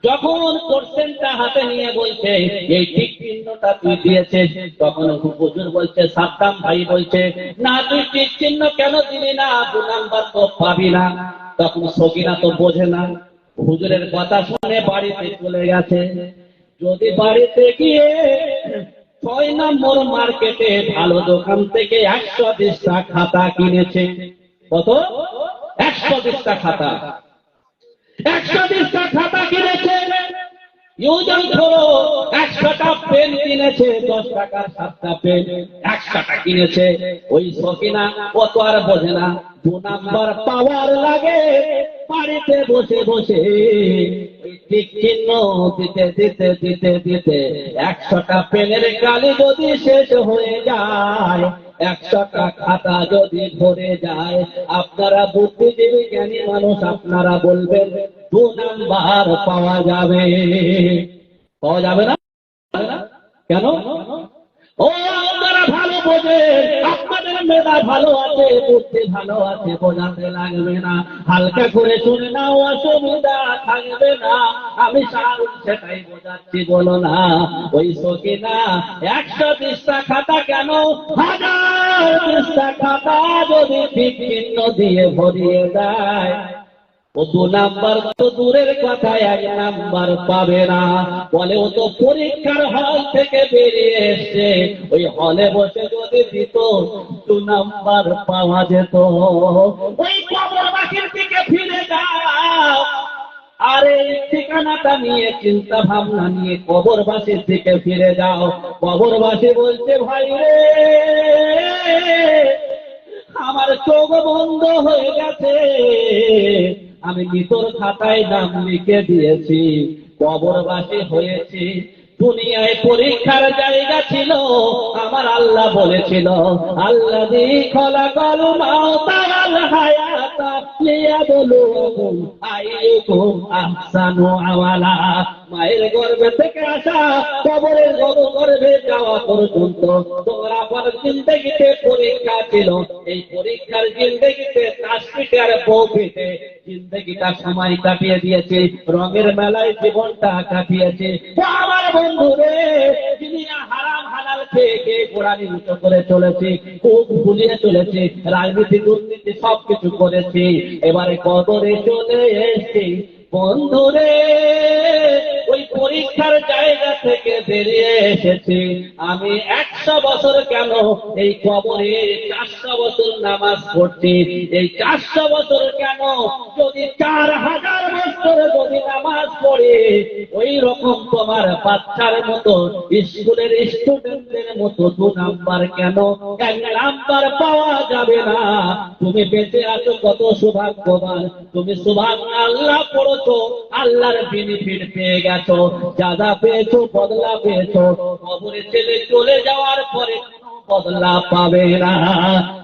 যখন কোশ্চেনটা হাতে নিয়ে বলছে এই ঠিক চিহ্নটা তুই দিয়েছিস, তখন হুজুর বলছে, সাদ্দাম ভাই বলছে না, তুই ঠিক চিহ্ন কেন দিলি না, 2 নাম্বার তো পাবি না। তখন সকিনা তো বোঝে না, হুজুরের কথা শুনে বাড়িতে চলে গেছে। যদি বাড়িতে গিয়ে 6 নম্বর মার্কেটে ভালো দোকান থেকে 120টা খাতা কিনেছে, কত? 120টা খাতা, 120টা খাতা কিনেছে। ইউজার ধরো 100টা পেন কিনেছে, 10 টাকার 7টা পেন 100টা কিনেছে। ওই সকিনা কত আর বোঝে না, 2 নাম্বার পাওয়ার লাগে বাড়িতে বসে বসে ওই টিক চিহ্ন দিতে দিতে দিতে দিতে 100টা পেনের কালি যদি শেষ হয়ে যায়, 100টা খাতা যদি ভরে যায়, আপনারা বুদ্ধিজীবী জ্ঞানী মানুষ, আপনারা বলবেন 2 নাম্বার পাওয়া যাবে। পাওয়া যাবে না? কেন? ও আপনারা ভালো বোঝেন, আপনাদের মেধা ভালো আছে, বুদ্ধি ভালো আছে, বোঝাতে লাগবে না, হালকা করে শুনে নাও, অসুবিধা থাকবে না। আমি সেটাই বোঝাচ্ছি, বলো না। ওই সকিনা 120টা খাতা কেন, 1020টা খাতা যদি ঠিক চিহ্ন দিয়ে ভরিয়ে দেয়, ও 2 নাম্বার তো দূরের কথা, 1 নাম্বার পাবে না। বলে ও তো পরীক্ষার হল থেকে বেরিয়ে এসছে, ওই হলে বসে যদি দিত 2 নাম্বার পাওয়া যেত। ওই কবরবাসীর দিকে ফিরে যাও, আরে ঠিকানাটা নিয়ে চিন্তা ভাবনা নিয়ে কবরবাসীর দিকে ফিরে যাও। কবরবাসী বলছে, ভাই রে, আমার চোখ বন্ধ হয়ে গেছে, আমি মৃতর খাতায় নাম লিখে দিয়েছি, কবরবাসী হয়েছি। দুনিয়ায় পরীক্ষার জায়গা ছিল, আমার আল্লাহ বলেছিল, আল্লাযী খলাকাল মাউতা ওয়াল হায়াতা লিয়াবলুয়াকুম আইয়ুকুম আহসানু আমালা। মায়ের গর্ভে থেকে আসা কবরের গর্ভে যাওয়া পর্যন্ত তোমার আমার জিন্দেগিতে পরীক্ষা ছিল। এই পরীক্ষার জিন্দেগিতে তাসবিহ আর বউপিতে জিন্দেগিটা সময় কাটিয়ে দিয়েছে, রঙের মেলায় জীবনটা কাটিয়েছে। আমার বন্ধুরে, দুনিয়া হারাম হালাল খেয়ে গোড়ানি উঁচু করে চলেছে, খুব ভুলিয়ে চলেছে, রাজনীতি দুর্নীতি সবকিছু করেছে, এবারে কবরে চলে এসেছে। বন্ধুরে, ওই পরীক্ষার জায়গা থেকে বেরিয়ে এসেছি আমি। 100 বছর কেন এই কবরে 400 বছর নামাজ পড়ছি। এই 400 বছর কেন, যদি 4000 বছর যদি নামাজ পড়ে, ওই রকম তোমার বাচ্চার মতো, স্কুলের স্টুডেন্টদের মতো 2 নাম্বার কেন, 1 নাম্বার পাওয়া যাবে না। তুমি বেঁচে আছো, কত সৌভাগ্যবান তুমি। সুবহানাল্লাহ পড়ছো, আল্লাহর বেনিফিট পেয়ে গেছো, যা পেয়েছো বদলা পেয়েছো। কবরে ছেলে চলে যাওয়ার পরে বদলা পাবে না।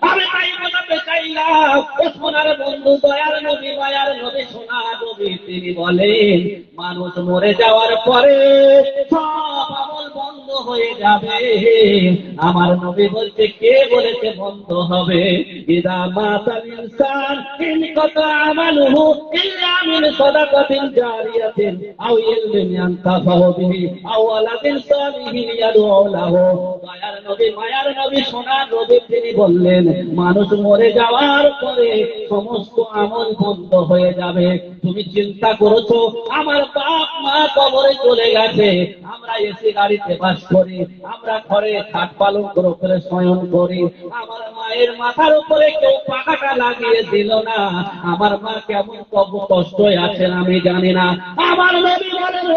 আমি তাই বোঝাতে চাইলাম, ও সোনার বন্ধু, দয়ার নবী, মায়ার নবী, সোনার নবী, তিনি বলেন, মানুষ মরে যাওয়ার পরে সব আমল বন্ধ হয়ে যাবে। আমার নবী বলছে, কে বলেছে বন্ধ হবে? ইদা মাতাল ইনসান ইনকাতা আমালুহু ইল্লা মিন সাদাকাতিন জারিয়াতিন আও ইলমিন ইয়ানতাফাউ বিহি আও ওয়ালাদিন সালিহিন ইয়াদউ লাহু। দয়ার নবী, মায়ার নবী, সোনার নবী, তিনি বললেন, মানুষ মরে যাওয়ার পরে সমস্ত আমল বন্ধ হয়ে যাবে। তুমি চিন্তা করেছো, আমার বাপ মা কবরে চলে গেছে, আমরা এসি গাড়িতে বাস করি, আমরা ঘরে খাট পালন করে শয়ন করি, আমার মায়ের মাথার উপরে কেউ পাখাটা লাগিয়ে দিল না, আমার মা কেমন কষ্টই আছেন আমি জানি না। আমার নবী বলেন,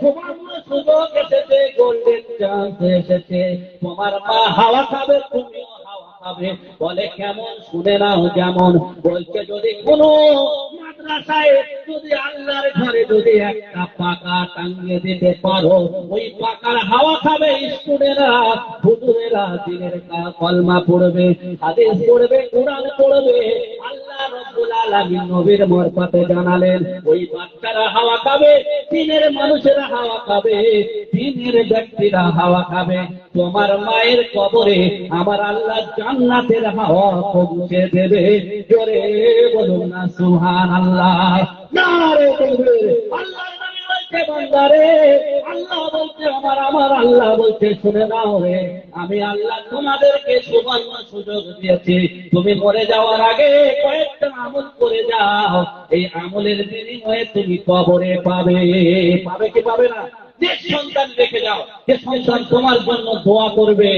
তোমার সুযোগ এসেছে, গোল্ডেন চান্স এসেছে, তোমার মা হাওয়া খাবে, তুমিও হাওয়া খাবে। বলে কেমন? শুনে নাও যেমন। বলছে, যদি কোনো মাদ্রাসায় যদি আল্লাহর ঘরে যদি একটা পাকা টাঙ্গিয়ে দিতে পারো, ওই পাকার হাওয়া খাবে স্টুডেন্টরা, হুজুরেরা, দিনের কলমা পড়বে, হাদিস পড়বে, কোরআন পড়বে। আল্লাহ রাব্বুল আলামিন নবীর মারফতে জানালেন, ওই বাচ্চারা হাওয়া খাবে, দিনের মানুষেরা হাওয়া খাবে, দিনের ব্যক্তিরা হাওয়া খাবে। তোমার মায়ের কবরে আমার আল্লাহ জান্নাতের হাওয়া পৌঁছে দেবে। জোরে বলুন না সুবহানাল্লাহ। নারে তাকবীর। আল্লাহর নবী বলছে, বান্দারে, আল্লাহ বলছে, আমার আল্লাহ বলছে, শুনে নাও রে, আমি আল্লাহ তোমাদেরকে সুবর্ণ সুযোগ দিয়েছি। তুমি মরে যাওয়ার আগে কয়েকটা আমল করে যাও, এই আমলের বিনিময়ে তুমি কবরে পাবে। পাবে কি পাবে না? যে সন্তান রেখে যাও, যে সন্তান তোমার জন্য দোয়া করবে,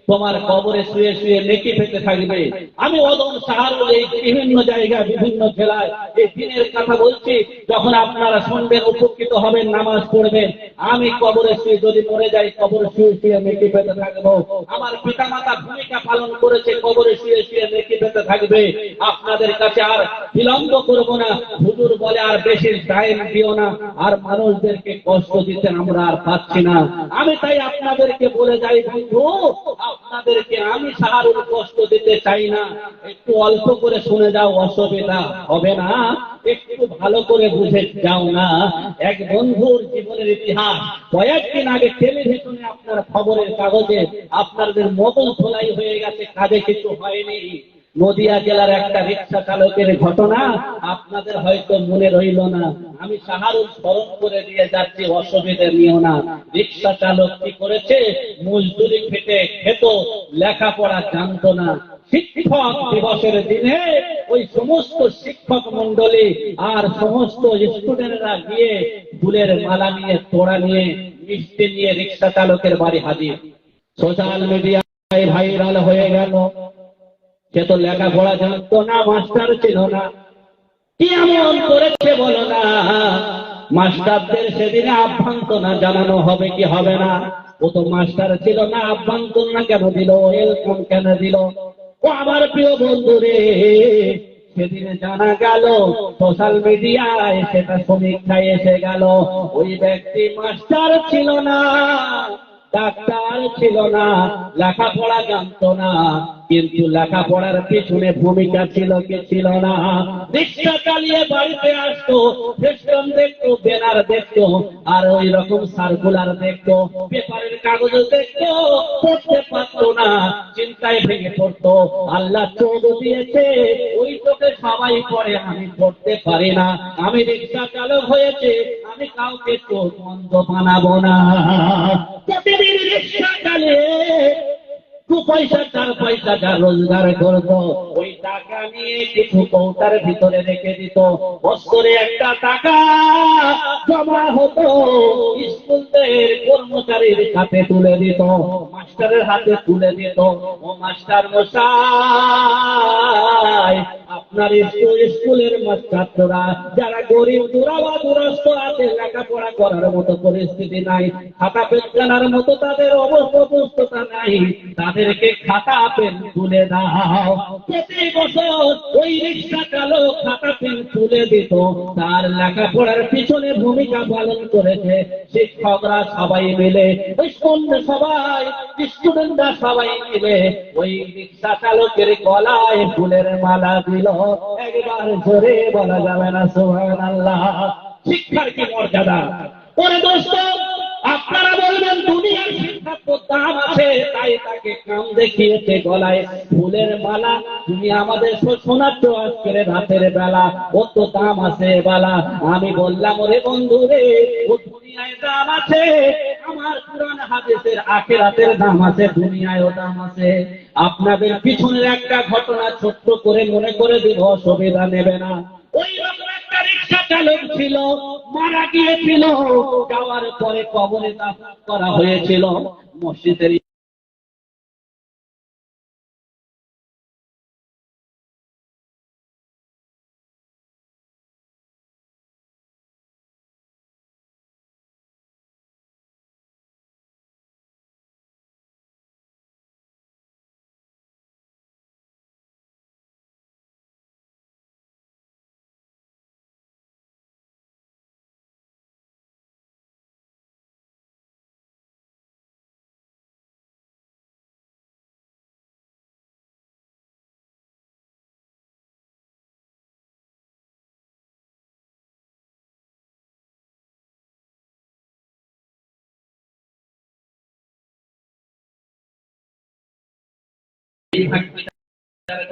তোমার কবরে শুয়ে শুয়ে নেকি পেতে থাকবে। আমি ওদম সাহারুল এই বিভিন্ন জায়গায় বিভিন্ন জেলায় এই দিনের কথা বলছি, যখন আপনারা শুনবেন উপকৃত হবেন, নামাজ পড়বেন। আমি কবরে শুয়ে যদি মরে যাই, কবরে শুয়ে শুয়ে নেকি পেতে থাকবো। আমার পিতামাতা ভূমিকা পালন করেছে, কবরে শুয়ে শুয়ে নেকি পেতে থাকবে। আপনাদের কাছে আর বিলম্ব করবো না। হুজুর বলে আর বেশি টাইম দিও না, আর মানুষদেরকে কষ্ট দিতে আমরা আর পাচ্ছি না। আমি তাই আপনাদেরকে বলে যাই, বন্ধু আপনাদেরকে আমি সাহারুল কষ্ট দিতে চাই না। একটু অল্প করে শুনে যাও, অসুবিধা হবে না। একটু ভালো করে বুঝে যাও না। এক বন্ধুর জীবনের ইতিহাস কয়েকদিন আগে টেলিভিশনে আপনার খবরের কাগজে আপনাদের মোবাইল খোলাই হয়ে গেছে, কাজে কিছু হয়নি। নদিয়া জেলার একটা রিক্সা চালকের ঘটনা আপনাদের হয়তো মনে রইল না। আমি সাহারুল স্মরণ করে দিয়ে যাচ্ছি, অসুবিধা নিও না। রিক্সা চালক কি করেছে, মজদুরি খেটে খেত, লেখাপড়া জানতো না। শিক্ষক দিবসের দিনে ওই সমস্ত শিক্ষক মন্ডলী আর সমস্ত স্টুডেন্টরা গিয়ে ফুলের মালা নিয়ে, তোড়া নিয়ে, মিষ্টি নিয়ে রিক্সা চালকের বাড়ি হাজির। সোশ্যাল মিডিয়ায় ভাইরাল হয়ে গেল। সে তো লেখাপড়া জানতো না, মাস্টার ছিল না। কি এমন করেছে বলো না? মাস্টারদের সেদিনে আভ্যন্তনা জানানো হবে কি হবে না? ও তো মাস্টার ছিল না, আভ্যন্তনা কেন দিল, ওয়েলকাম কেন দিল? ও আমার প্রিয় বন্ধু রে, সেদিনে জানা গেল সোশ্যাল মিডিয়ায় সেটা সমীক্ষায় এসে গেল, ওই ব্যক্তি মাস্টার ছিল না, ডাক্তার ছিল না, লেখাপড়া জানতো না, কিন্তু লেখাপড়ার পিছনে ভূমিকা ছিল কি ছিল না? রিক্সা চালিয়ে বাড়িতে আসতো, ফেস্টন দেখতো, ব্যানার দেখতো, আর ওই রকম সার্কুলার দেখতো, পেপারের কাগজ দেখতো, পড়তে পারতো না, চিন্তায় ভেঙে পড়তো। আল্লাহ চোখ দিয়েছে, ওই চোখে সবাই পড়ে, আমি পড়তে পারি না, আমি রিক্সা চালক হয়েছে, আমি কাউকে চোখ বন্ধ বানাবো না। প্রতিদিন রিক্সা চালিয়ে 2 পয়সা 4 পয়সা যা রোজগার করতো, ওই টাকা নিয়ে কিছু কৌটার ভিতরে রেখে দিত। বছরে একটা টাকা জমা হতো, স্কুলের কর্মচারীর হাতে তুলে দিত, মাস্টারের হাতে তুলে দিত। ও মাস্টার মশাই, আপনার স্কুলের ছাত্ররা যারা গরিব দুরাবা দুরস্ত আছে, লেখাপড়া করার মতো পরিস্থিতি নাই, খাতা পেন কেনার মতো তাদের অবস্থা নাই, তাদেরকে খাতা পেন তুলে দাও। প্রতি বছর ওই রিক্সা চালক খাতা পেন তুলে দিত। তার লেখাপড়ার পিছনে ভূমিকা পালন করেছে শিক্ষকরা সবাই মিলে, ওই সবাই স্টুডেন্টরা সবাই মিলে ওই রিক্সা চালকের গলায় ফুলের মালা দিল। একবার জোরে বলা যাবে না সুবহানাল্লাহ? শিক্ষার কি মর্যাদা! ওরে দোস্ত, আপনারা বলবেন দুনিয়ার শিক্ষার তো দাম আছে, তাই তাকে কাম দেখিয়েছে গলায় ফুলের মালা। তুমি আমাদের শোনাচ্ছ আজকের রাতের বেলা, ও তো দাম আছে বালা। আমি বললাম, ওরে বন্ধু রে, ও দুনিয়ায় দাম আছে, আমার কুরআন হাদিসের আখিরাতের দাম আছে, দুনিয়ায়ও দাম আছে। আপনাদের পিছনের একটা ঘটনা ছোট্ট করে মনে করে দিব, অসুবিধা নেবে না। ওই রকম একটা রিক্সা চালক ছিল, মারা গিয়েছিল, যাওয়ার পরে কবরে দাফন করা হয়েছিল মসজিদের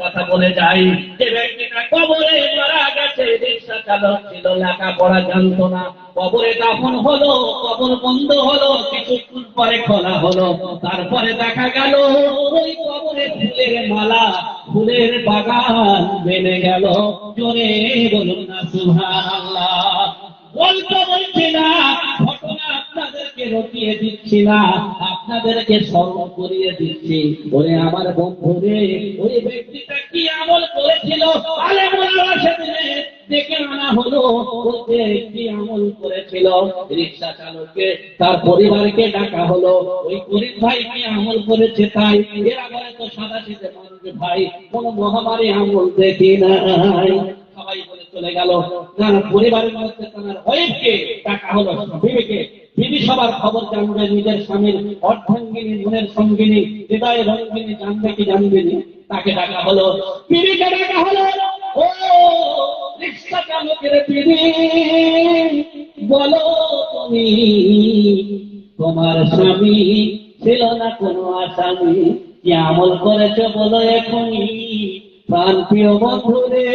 কথা বলে যাই। যে ব্যক্তিটা কবরে মারা গেছে, রিক্সা চালক ছিল, লেখাপড়া জানতো না, কবরে দাফন হলো, কবর বন্ধ হলো, কিছুক্ষণ পরে খোলা হলো, তারপরে দেখা গেল ওই কবরে ফুলের মালা, ফুলের বাগান বেড়ে গেল। জোরে বলুন না সুবহানাল্লাহ? গল্প বলছি না, ঘটনা আপনাদেরকে রটিয়ে দিচ্ছি না। আপনার আপনাদেরকে স্মরণ করিয়ে দিচ্ছি। ওরে আমার বন্ধুরে, ওই ব্যক্তিটা কি আমল করেছিল আলেমুল্লাহ সেদিনে ডেকে আনা হলো। বলতে কি আমল করেছিল? রিক্সা চালককে তার পরিবারকে ডাকা হলো। ওই গরিব ভাই কি আমল করেছে? তাই এরা বলে তো সাদা সিধে মানুষ ভাই, কোন মহামারী আমল দেখি নাই। সবাই বলে চলে গেল। না না, পরিবারের মধ্যে তার ওয়াইফকে ডাকা হলো, বিবিকে। বিবি সবার খবর জানবে, নিজের স্বামীর অর্ধাঙ্গিনী, মনের সঙ্গিনী, হৃদয় রঙ্গিনী জানবে কি জানবে না, তাকে ডাকা হলো। বিবিকে ডাকা হলো। ও রিক্সা চালকের বিবি, বলো তুমি, তোমার স্বামী ছিল না কোনো আসামি, কি আমল করেছে বলো এখনই। প্রাণ প্রিয় বন্ধুরে,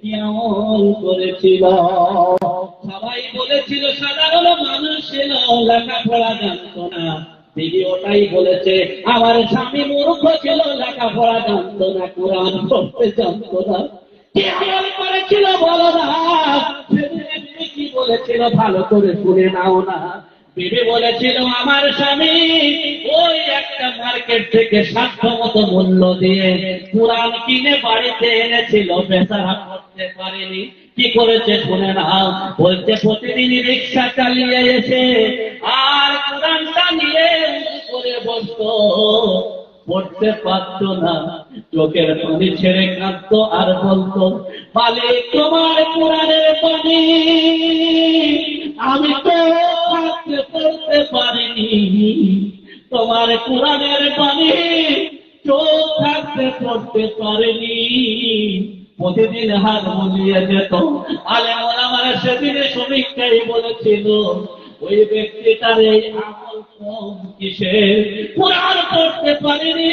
কি আমল করেছিল? সবাই বলেছিল সাধারণ মানুষ ছিল, লেখাপড়া জানতো না। দিদি ওটাই বলেছে, আমার স্বামী মূর্খ ছিল, লেখাপড়া জানতো না, কোরআন পড়তে জানতো না। কি আমল করেছিল বলো না? সেদিন কি বলেছিল ভালো করে শুনে নাও না। বিবি বলেছিল, আমার স্বামী ওই একটা মার্কেট থেকে সাধ্যমতো মূল্য দিয়ে কোরআন কিনে বাড়িতে এনেছিল, বেচারা করতে পারেনি। কি করেছে শুনে নাও। বলছে প্রতিদিন রিক্সা চালিয়ে এসে আর কোরআনটা নিয়ে করে বসতো, পড়তে পারতো না, চোখের পানি ছেড়ে কাঁদতো আর বলতো, মালিক তোমার কোরআনের পানি আমি তো পড়তে পারিনি, তোমার কোরআনের পানি চোখ থাকতে পড়তে পারিনি। প্রতিদিন হাত মুলিয়ে যেত। আলেম ওলামারা সেদিনে সমীক্ষায় বলেছিল, ওই ব্যক্তিটার এই আমল কম কিসে? কোরআন পড়তে পারেনি,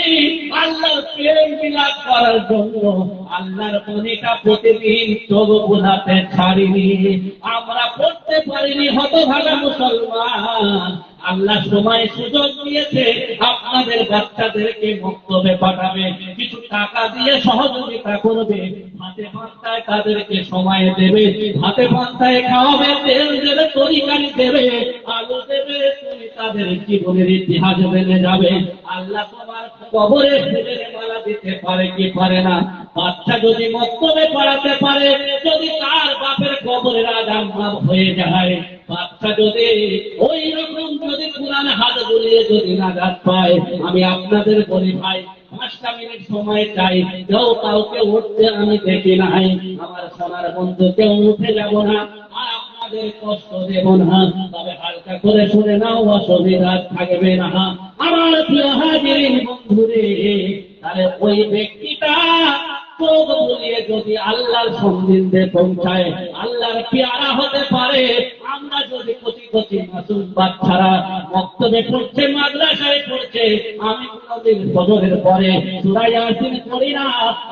আল্লাহর প্রেম বিলাপ করার জন্য আল্লাহর পানিটা প্রতিদিন চোখ বোঝাতে ছাড়িনি। আমরা পড়তে পারিনি, হতভাগা মুসলমান। আল্লাহ সময় সুযোগ দিয়েছে, আপনাদের বাচ্চাদেরকে মক্তবে পাঠাবে, কিছু টাকা দিয়ে সহযোগিতা করবে, হাতে পান্তায় তাদেরকে সময় দেবে, হাতে পান্তায় খাওয়াবে, তেল দেবে, তরকারি দেবে, আলু দেবে, তুমি তাদের জীবনের ইতিহাস বেড়ে যাবে। আল্লাহ তোমার কবরে ফুলের মালা দিতে পারে কি পারে না? বাচ্চা যদি মক্তবে পড়াতে পারে, যদি তার বাপের কবরের আজাব মাফ হয়ে যায়, বাচ্চা যদি ওই রকম যদি কোরআন হাত বুলিয়ে যদি নাজাত পায়, আমি আপনাদের বলি ভাই, 5টা মিনিট সময় চাই, কেউ কাউকে উঠতে আমি দেখি নাই। আমার সোনার বন্ধু, কেউ উঠে যাব না, আপনাদের কষ্ট দেব না, তবে হালকা করে শুনে নাও, অসুবিধা থাকবে না। আমার প্রিয় হাজিরিন বন্ধুরে, তাহলে ওই ব্যক্তিটা চোখ বুলিয়ে যদি আল্লাহর সন্নিধ্যে পৌঁছায়, আল্লাহর পেয়ারা হতে পারে। আমরা যদি কচি কচি মাসুম বাচ্চারা মক্তবে পড়ছে, মাদ্রাসায় পড়ছে, আমি কোনদিন ফজরের পরে সূরা ইয়াসিন পড়ি না,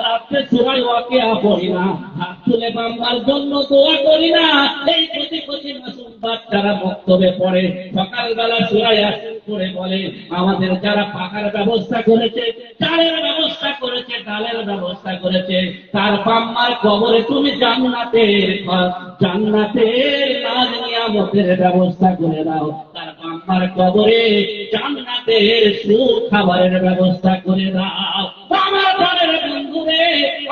রাতে সূরা ওয়াকিয়া পড়ি না, হাত তুলে বান্দার জন্য দোয়া করি না। এই কচি কচি মাসুম বাচ্চারা মক্তবে পড়ে, সকালবেলা সূরা ইয়াসিন পড়ে বলে, আমাদের যারা পাকার ব্যবস্থা করেছে, চালের ব্যবস্থা করেছে, ডালের ব্যবস্থা করেছে, তার বাম্মার কবরে তুমি জান্নাতের নাজ নিয়ামতের ব্যবস্থা করে দাও, তার বাম্মার কবরে জান্নাতের সুখাবারের ব্যবস্থা করে দাও। আমার ঘরের বন্ধুরে,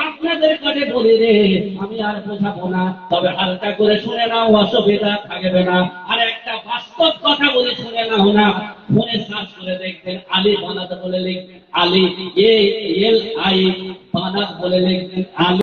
আপনাদের কাছে বলি রে, আমি আর বোঝাবো না, তবে হালকা করে শুনে নাও, অসুবিধা থাকবে না। আর একটা বাস্তব কথা বলে শুনে নাও না, ফোনে সার্চ করে দেখবেন, আলী বানাত বলে লিখবেন, আলী ALI বানাত বলে লিখবেন, আলী।